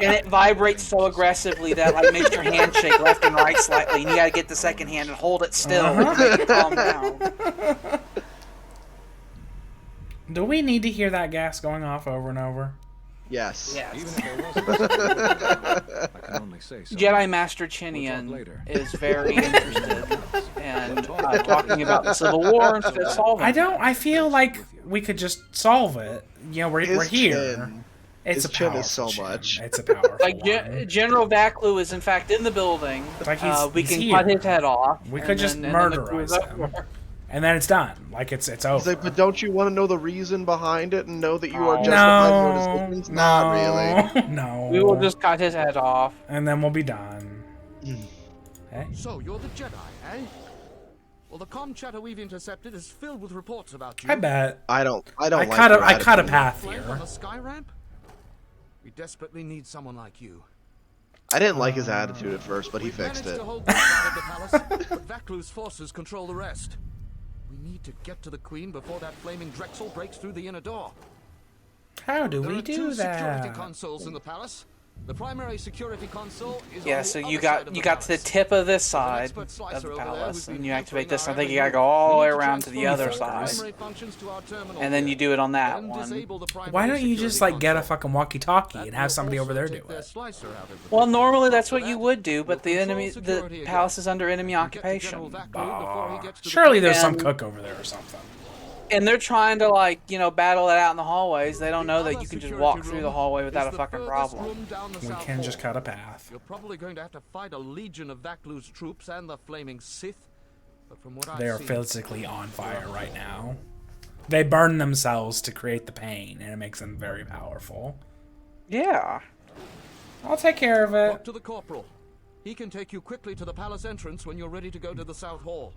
and it vibrates so aggressively that like makes your hand shake left and right slightly, and you gotta get the second hand and hold it still to make it calm down. Do we need to hear that gas going off over and over? Yes. Even if there wasn't, I can only say so. Jedi Master Chinian is very interested in talking about the Civil War and solving it. I feel like we could just solve it. You know, we're here. It's a powerful so much. It's a powerful Like General Vaklu is in fact in the building. Like we can cut his head off. We could just murderize him. And then it's done. Like it's over. He's like, but don't you want to know the reason behind it and know that you are justified in your decisions? Not really. No. We will just cut his head off. And then we'll be done. Hey? So you're the Jedi, eh? Well, the comm chatter we've intercepted is filled with reports about you. I bet. I cut a path here. On the sky ramp? We desperately need someone like you. I didn't like his attitude at first, but he fixed it. To hold this side of the palace, but Vaklu's forces control the rest. We need to get to the Queen before that flaming Drexel breaks through the inner door. How do we do that? There are 2 security consoles in the palace. The primary security console is yeah, so you got to the tip of this side of the palace, and you activate this. I think you gotta go all the way around to the other side, and then you do it on that one. Why don't you just like get a fucking walkie-talkie and have somebody over there do it? Well, normally that's what you would do, but the palace is under enemy occupation. Surely there's some cook over there or something. And they're trying to, like, you know, battle it out in the hallways. They don't know that you can just walk through the hallway without a fucking problem. We can just cut a path. You're probably going to have to fight a legion of Vaklu's troops and the flaming Sith. But from what they are physically on fire right now. They burn themselves to create the pain, and it makes them very powerful. Yeah. I'll take care of it. Talk to the corporal. He can take you quickly to the palace entrance when you're ready to go to the South Hall.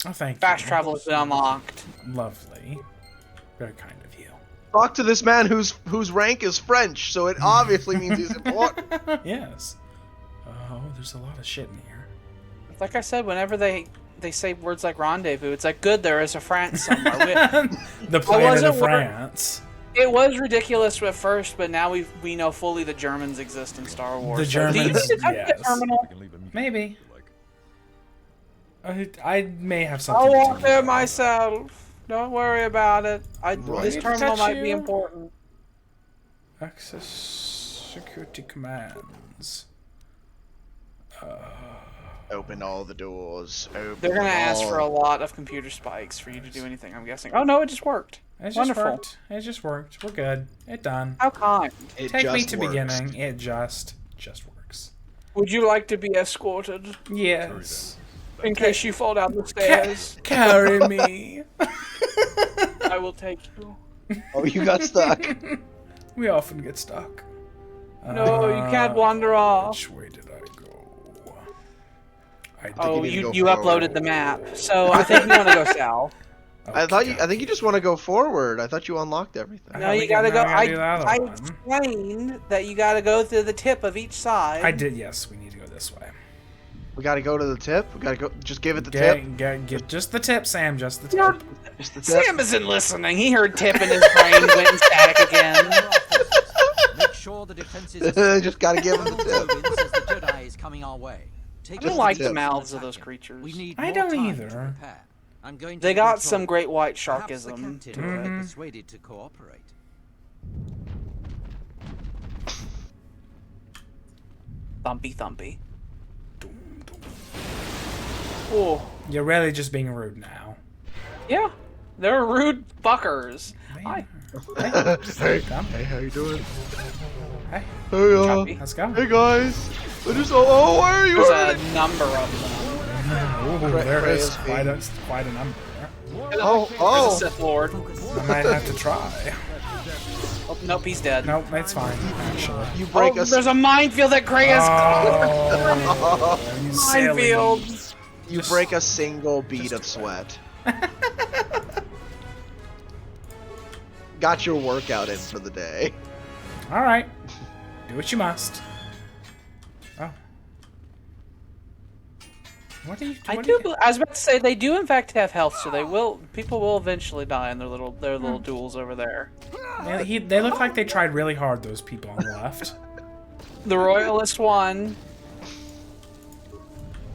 Oh, thank you. Fast travel has been unlocked. Lovely. Very kind of you. Talk to this man whose rank is French, so it obviously means he's important. Yes. Oh, there's a lot of shit in here. Like I said, whenever they say words like rendezvous, it's like, good, there is a France somewhere. The planet of France. It was ridiculous at first, but now we know fully the Germans exist in Star Wars. The Germans, yes. Maybe. I may have something. I'll walk there myself. Don't worry about it. This terminal might be important. Access security commands. Open all the doors. They're gonna ask for a lot of computer spikes for you to do anything, I'm guessing. Oh no, it just worked. Wonderful. It just worked. We're good. It done. How kind. Take me to beginning. It just works. Would you like to be escorted? Yes. In case you fall down the stairs. Carry me. I will take you. Oh, you got stuck. We often get stuck. No, you can't wander off. Which way did I You go? you uploaded the map, so I think you want to go south. I think you just want to go forward. I thought you unlocked everything. No, you gotta go. I explained that you gotta go through the tip of each side. I did. Yes, we need to go this way. We gotta go to the tip. We gotta go. Just give it the tip. Get just the tip, Sam. Just the tip. Just the tip. Sam isn't listening. He heard tip and his brain went static again. Make sure the defenses just gotta give him the tip. the Jedi is coming our way. I don't like the mouths of those creatures. I don't either. They got some great white sharkism to it. Persuaded to cooperate. Thumpy thumpy. Oh. You're really just being rude now. Yeah. They're rude fuckers. Hi. Hey, how you doing? Hey. Hey, let's go. Hey guys. Oh, why are you? There's a number of them. Ooh, there is quite a number. Oh. There's a Sith Lord. I might have to try. Oh, nope, he's dead. Nope, it's fine, actually. You break there's a minefield at Krea's minefield. You break a single bead of sweat. Got your workout in for the day. All right, do what you must. Oh, what are you? I was about to say they do in fact have health, so they will. People will eventually die in their little duels over there. They look like they tried really hard. Those people on the left. The royalist one.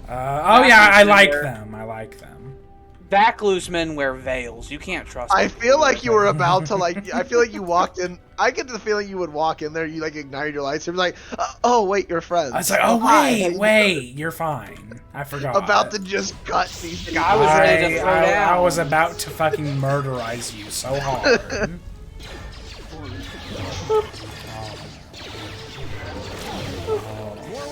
Oh yeah, I like them. I like them. Backloose men wear veils. You can't trust them. I feel like you were about to I feel like you walked in. I get the feeling you would walk in there, you like ignited your lights, and be like, "Oh wait, you're friends." I was like, "Oh wait, you're fine." I forgot. About to just cut these people. I was ready to throw down. I was about to fucking murderize you so hard.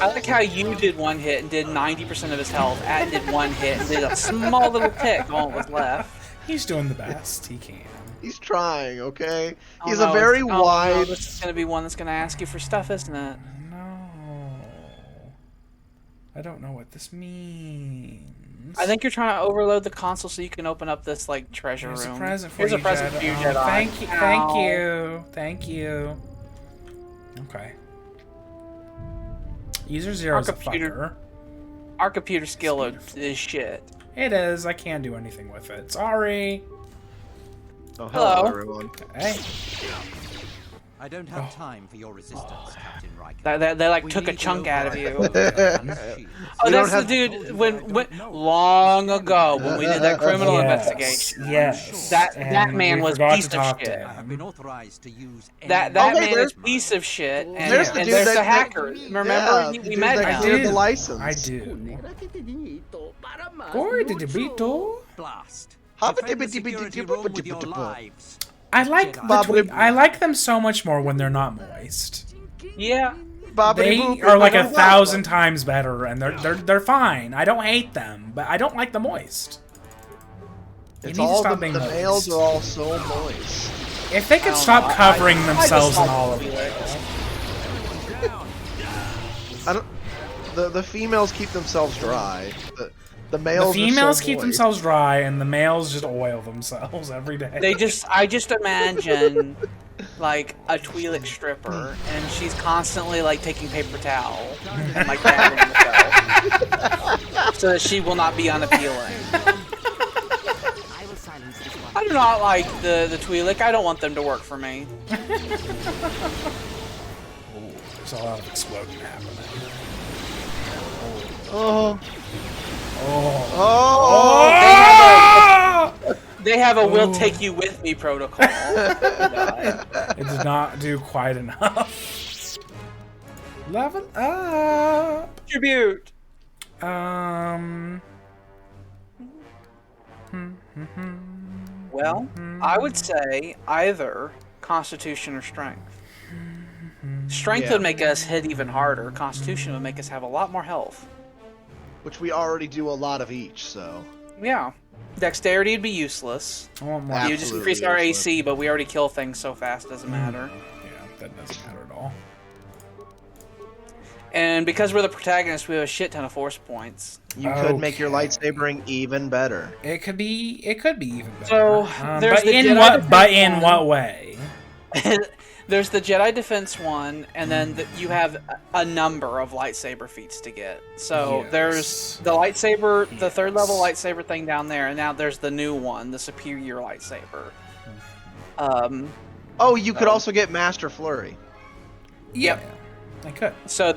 I like how you did one hit and did 90% of his health. Ad did one hit and did a small little tick on what was left. He's doing the best he can. He's trying, okay? He's a very wide... No, this is going to be one that's going to ask you for stuff, isn't it? No. I don't know what this means. I think you're trying to overload the console so you can open up this, like, treasure room. Here's a present for Here's you, a present for you, Jedi. Thank you, thank you, thank you. Okay. User zero is a fucker. Our computer skill is shit. It is. I can't do anything with it. Sorry. Oh, hello, everyone. Hey. I don't have time for your resistance, Captain Riker. They like took a chunk out of you. Oh, that's the dude when long ago when we did that criminal investigation. Yes. That man was piece of shit. I have been authorized to use that man is piece of shit, and there's the hacker. Remember, we met him. The license. I do. Boy, did you blast. I like them so much more when they're not moist. Yeah. They are like 1,000 times better, and they're fine. I don't hate them, but I don't like the moist. It's all the males are all so moist. If they could stop covering themselves in all of it. I don't. The females keep themselves dry. The males. The females are so keep moist. themselves dry, and the males just oil themselves every day. I just imagine like a Twi'lek stripper, and she's constantly like taking paper towel and like dabbing herself, so that she will not be unappealing. I do not like the Twi'lek. I don't want them to work for me. There's a lot of exploding happening. They have a "we'll take you with me" protocol. It did not do quite enough. Level up. Tribute. Well, I would say either Constitution or Strength. Strength would make us hit even harder. Constitution would make us have a lot more health. Which we already do a lot of each, so. Yeah. Dexterity would be useless. I want more. You just increase our AC, but we already kill things so fast, it doesn't matter. Yeah, that doesn't matter at all. And because we're the protagonist, we have a shit ton of force points. You could make your lightsabering even better. It could be even better. So but in what way? There's the Jedi Defense one, and then you have a number of lightsaber feats to get. So there's the lightsaber, the third level lightsaber thing down there, and now there's the new one, the superior lightsaber. Oh, you could also get Master Flurry. Yep. I could. So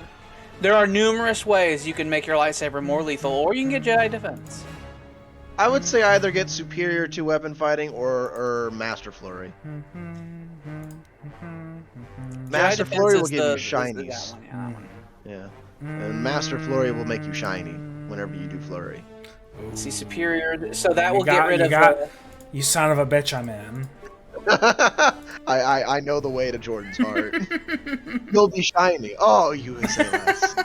there are numerous ways you can make your lightsaber more lethal, or you can get Jedi Defense. I would say either get Superior to weapon fighting or Master Flurry. Master Flurry will give you shinies. Yeah. And Master Flurry will make you shiny whenever you do Flurry. See, Superior, so that will get rid of... You son of a bitch, I'm in. I know the way to Jordan's heart. You'll be shiny. Oh, you would say less.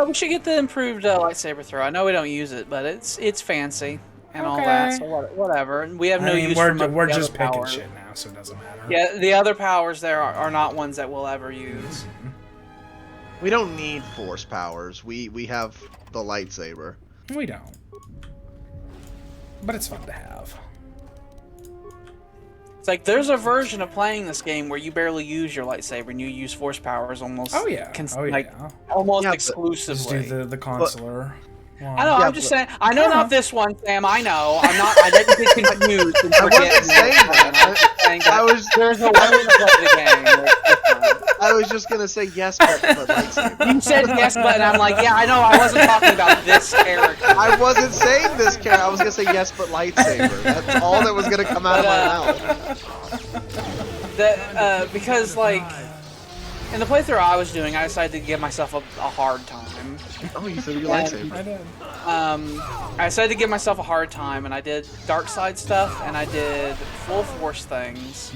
We should get the improved lightsaber throw. I know we don't use it, but it's fancy and all that, so whatever. And we have no use for we're just picking shit now, so it doesn't matter. Yeah, the other powers there are not ones that we'll ever use. We don't need force powers. We have the lightsaber. We don't. But it's fun to have. It's like there's a version of playing this game where you barely use your lightsaber and you use force powers almost. Almost exclusively. Just do the consular. I know. I'm just saying. I know not this one, Sam. I know. I'm not. I didn't get confused and forget. I wasn't saying that. There's a way to play the game. I was just gonna say yes, but lightsaber. You said yes, but I'm like, yeah, I know. I wasn't talking about this character. I wasn't saying this character. I was gonna say yes, but lightsaber. That's all that was gonna come out of my mouth. Because like. In the playthrough I was doing, I decided to give myself a hard time. Oh, you said your lightsaber. I did. I decided to give myself a hard time, and I did dark side stuff, and I did full force things,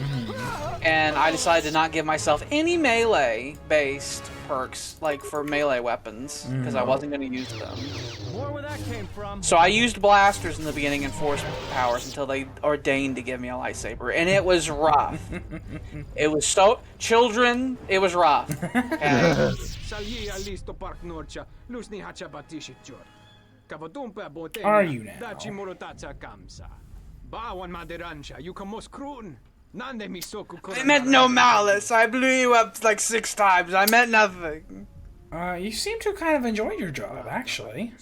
and I decided to not give myself any melee-based perks, like for melee weapons, because I wasn't going to use them. More where that came from. So I used blasters in the beginning and force powers until they ordained to give me a lightsaber, and it was rough. It was so... Children, it was rough. Okay. Are you now? I meant no malice. I blew you up like 6 times. I meant nothing. You seem to kind of enjoy your job, actually. I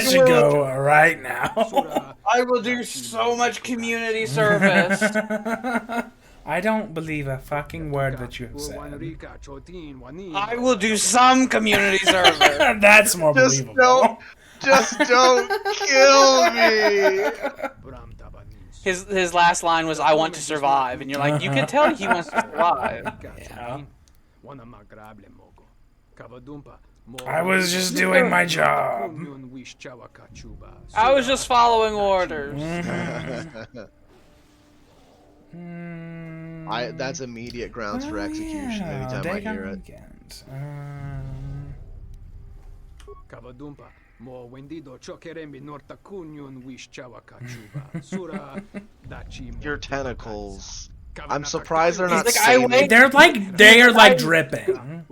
should go right now. I will do so much community service. I don't believe a fucking word that you have said. I will do some community service. That's more believable. Just don't kill me. His last line was, "I want to survive," and you're like, you can tell he wants to survive. Yeah. I was just doing my job. I was just following orders. That's immediate grounds for execution anytime I hear it. Your tentacles. I'm surprised they're not staining. They are like dripping.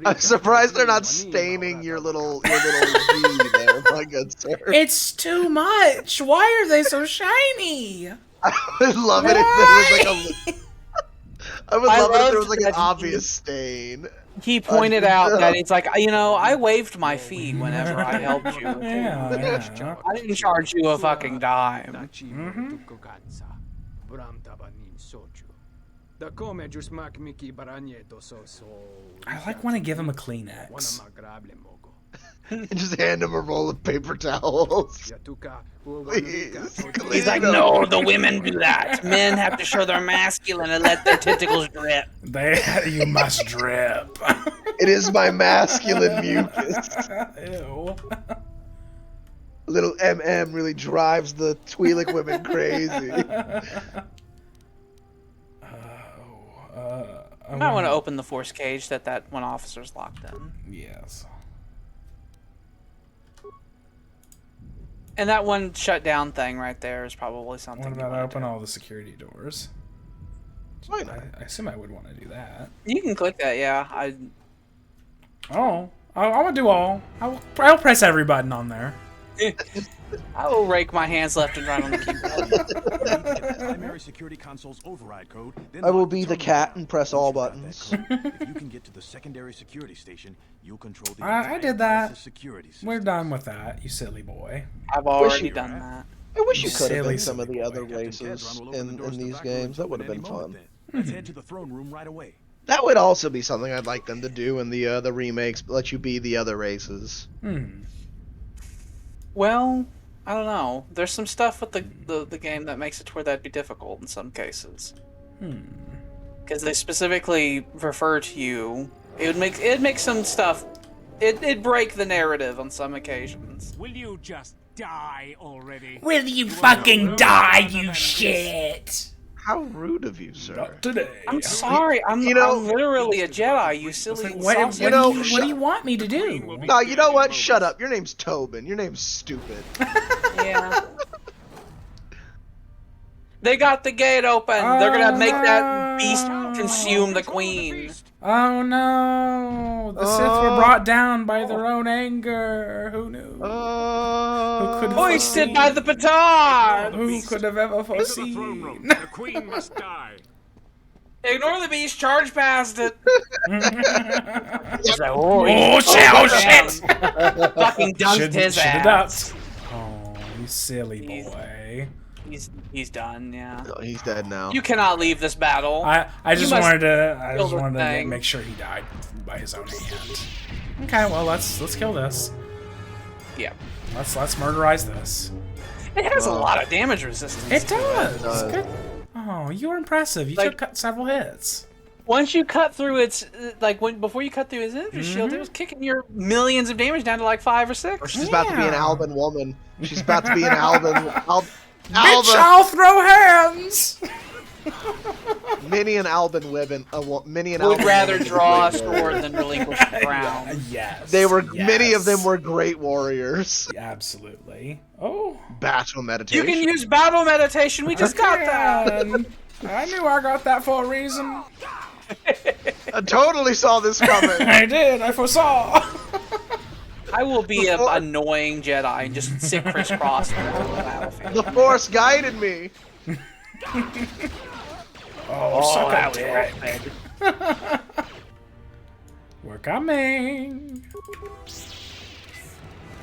I'm surprised they're not staining your little V there, my good sir. It's too much. Why are they so shiny? I would love it if there was like a. I would love it if there was like an obvious stain. He pointed out that it's like, you know, I waived my fee whenever I helped you. Yeah. I didn't charge you a fucking dime. I like when I give him a Kleenex. And just hand him a roll of paper towels. Please. He's like, no, the women do that. Men have to show they're masculine and let their tentacles drip. You must drip. It is my masculine mucus. Ew. Little MM really drives the Twi'lek women crazy. I might want to open the force cage that one officer's locked in. Yes. And that one shut down thing right there is probably something. What about open all the security doors? Why not? I assume I would want to do that. You can click that, yeah. Oh, I will do all. I'll press every button on there. I will rake my hands left and right on the keyboard. Primary security console's override code. I will be the cat and press all buttons. If you can get to the secondary security station, you'll control the I did that. security system. We're done with that, you silly boy. I've already done that. I wish you could have Silly, been some of silly the boy. other races in these games. That would have been fun. Let's head to the throne room right away. That would also be something I'd like them to do in the remakes, let you be the other races. Well, I don't know. There's some stuff with the game that makes it to where that'd be difficult in some cases. Because they specifically refer to you. It'd make some stuff. It'd break the narrative on some occasions. Will you just die already? Will you fucking die, you shit? How rude of you, sir. Not today. I'm sorry. I'm literally a Jedi, you silly What do you want me to do? No, you know what? Shut up. Your name's Tobin. Your name's stupid. Yeah. They got the gate open. They're gonna make that beast consume the queen. Oh no! The Sith were brought down by their own anger. Who knew? Who could have Hoisted by the petard. Who could have ever foreseen? The queen must die. Ignore the beast. Charge past it. Oh shit! Fucking dunked his ass. Oh, you silly boy. He's done. Yeah. No, he's dead now. You cannot leave this battle. I just wanted to thing. make sure he died by his own hand. Okay, well let's kill this. Yeah. Let's murderize this. It has a lot of damage resistance. It does. Good. Oh, you're impressive. You took several hits. Once you cut through its before you cut through his energy shield, it was kicking your millions of damage down to like 5 or 6. She's about to be an Alban woman. She's about to be an Alban. Bitch, I'll throw hands. Many an Alban women. Would rather draw a sword than relinquish the crown. Yes. Many of them were great warriors. Absolutely. Oh. Battle meditation. You can use battle meditation. We just got that. I knew I got that for a reason. I totally saw this coming. I did. I foresaw. I will be an annoying Jedi and just sit crisscross the battlefield. The Force guided me. Suck a dick. We're coming.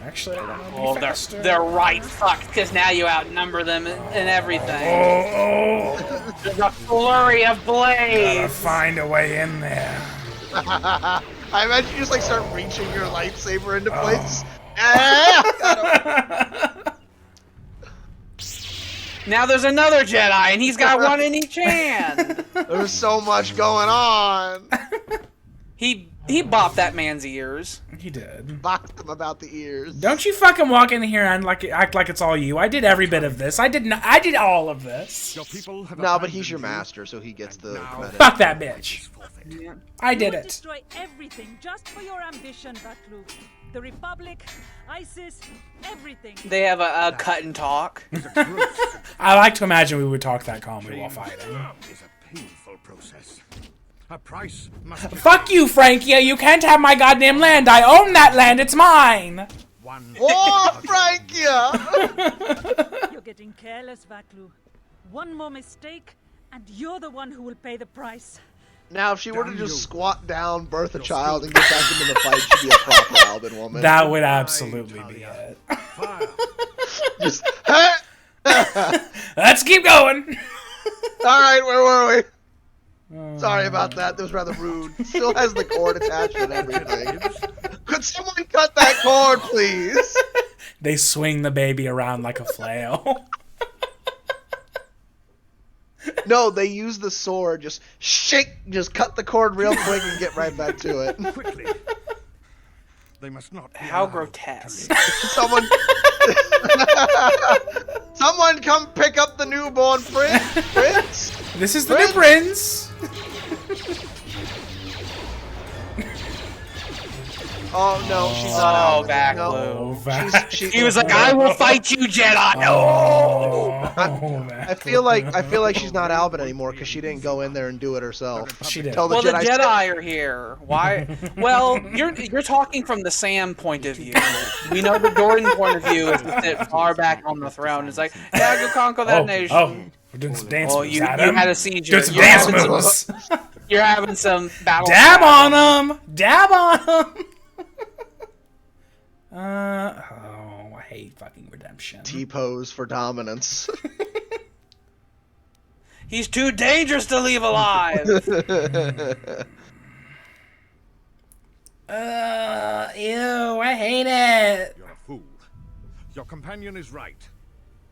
Actually, I don't know. They're right fucked because now you outnumber them and everything. There's a flurry of blades. Gotta find a way in there. I imagine you just start reaching your lightsaber into place. Now there's another Jedi, and he's got one in each hand. There's so much going on. He bopped that man's ears. He did. Boxed him about the ears. Don't you fucking walk in here and act like it's all you. I did every bit of this. I did all of this. No, but he's your master, so he gets the credit. Fuck that bitch. Yeah. I did it. Destroy everything just for your ambition, Baklu. The Republic, ISIS, everything. They have a cut and talk. I like to imagine we would talk that calmly while fighting. It's a painful process. A price must be Fuck you, Frankia. You can't have my goddamn land. I own that land. It's mine. Oh, Frankia! You're getting careless, Baklu. One more mistake, and you're the one who will pay the price. Now, if she were to just squat down, birth a child, and get back into the fight, she'd be a proper Alban woman. That would absolutely be it. Just, let's keep going. Alright, where were we? Sorry about that. That was rather rude. Still has the cord attached and everything. Could someone cut that cord, please? They swing the baby around like a flail. No, they use the sword. Just cut the cord real quick and get right back to it. quickly. They must not. How grotesque. Someone come pick up the newborn prince. This is the new prince. Oh no, she's not out. Vaclu. He was like, "I will fight you, Jedi." No. I feel like she's not Albin anymore because she didn't go in there and do it herself. She did. Well, the Jedi are here. Why? Well, you're talking from the Sam point of view. We know the Jordan point of view is to sit far back on the throne. It's like, yeah, go conquer that nation. Oh, we're doing some dance moves. You had a seizure. Doing some dance moves. You're having some battle. Dab on him. Dab on him. I hate fucking redemption. T-pose for dominance. He's too dangerous to leave alive. Ew, I hate it. You're a fool. Your companion is right.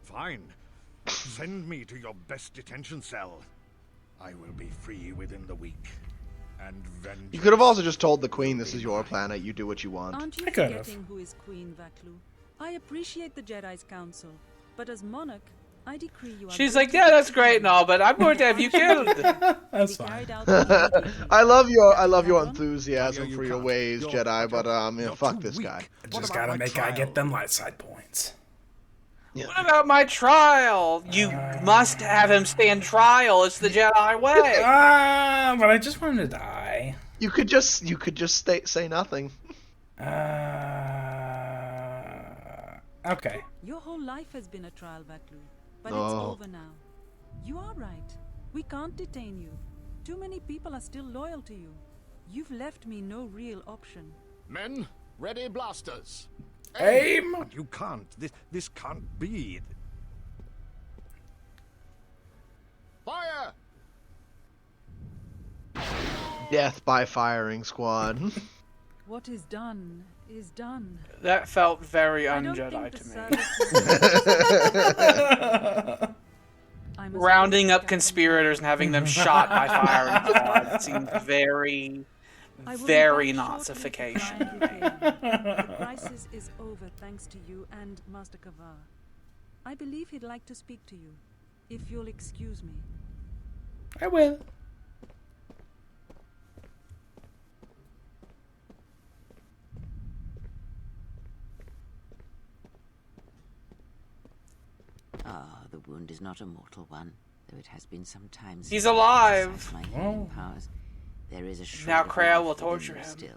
Fine. Send me to your best detention cell. I will be free within the week. And vengeance. You could have also just told the Queen this is your planet, you do what you want. Aren't you forgetting who is Queen Vaklu? I appreciate the Jedi's counsel, but as monarch, I decree you. She's like, yeah, that's great and all, but I'm going to have you killed. That's fine. I love your enthusiasm for your ways, Jedi, but fuck this guy. I just gotta make I get them light side points. Yeah. What about my trial? You must have him stand trial. It's the Jedi way. But I just want him to die. You could just say nothing. Okay. Your whole life has been a trial, Vaklu, but it's over now. You are right. We can't detain you. Too many people are still loyal to you. You've left me no real option. Men, ready blasters. Aim! But you can't. This can't be. Fire! Death by firing squad. What is done is done. That felt very un-Jedi to me. Rounding up conspirators and having them shot by firing squad seemed very Nazification. The crisis is over thanks to you and Master Kavar. I believe he'd like to speak to you, if you'll excuse me. I will. The wound is not a mortal one, though it has been some time since he's alive. My healing powers. There is a now Kreia will torture him. Still.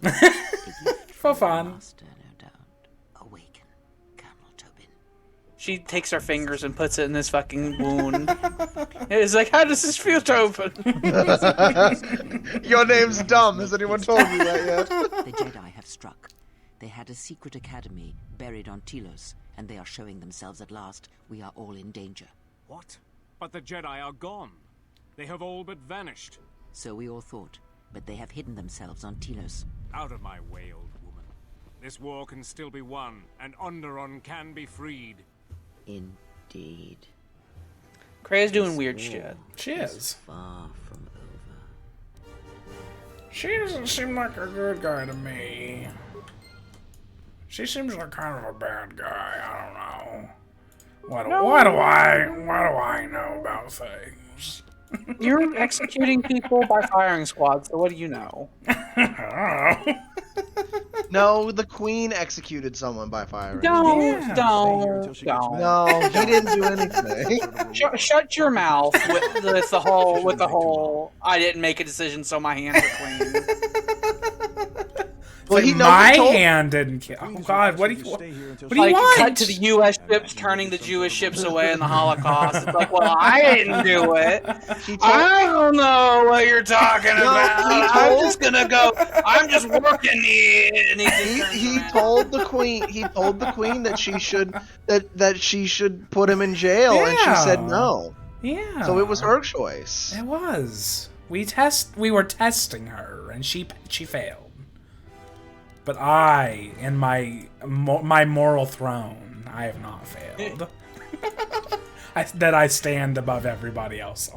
For fun. Master, no doubt. Awaken, Colonel Tobin. She takes her fingers and puts it in this fucking wound. It's like, how does this feel, Tobin? Your name's dumb. Has anyone told you that yet? The Jedi have struck. They had a secret academy buried on Telos, and they are showing themselves at last. We are all in danger. What? But the Jedi are gone. They have all but vanished. So we all thought, but they have hidden themselves on Telos. Out of my way, old woman. This war can still be won, and Onderon can be freed. Indeed. Kreia's doing weird shit. She is. Far from over. She doesn't seem like a good guy to me. She seems like kind of a bad guy. I don't know. Why do I know about things? You're executing people by firing squads, so what do you know? No, the Queen executed someone by firing. Don't. No, he didn't do anything. Shut your mouth with the whole. I didn't make a decision, so my hands are clean. Well, my hand didn't kill. Oh God, what do you want? Cut to the U.S. ships turning the Jewish ships away in the Holocaust. It's like, well, I didn't do it. I don't know what you're talking about. I'm just gonna go. I'm just working it. He told the Queen. He told the Queen that she should that she should put him in jail, and she said no. Yeah. So it was her choice. It was. We were testing her, and she failed. But I, in my moral throne, I have not failed. I stand above everybody else.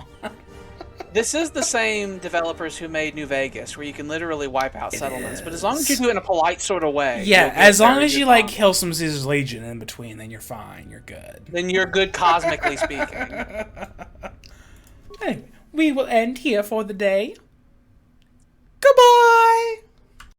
This is the same developers who made New Vegas, where you can literally wipe out settlements. But as long as you do it in a polite sort of way. Yeah, as long as you like kill some Caesar's Legion in between, then you're fine. You're good. Then you're good cosmically speaking. Anyway, we will end here for the day. Goodbye!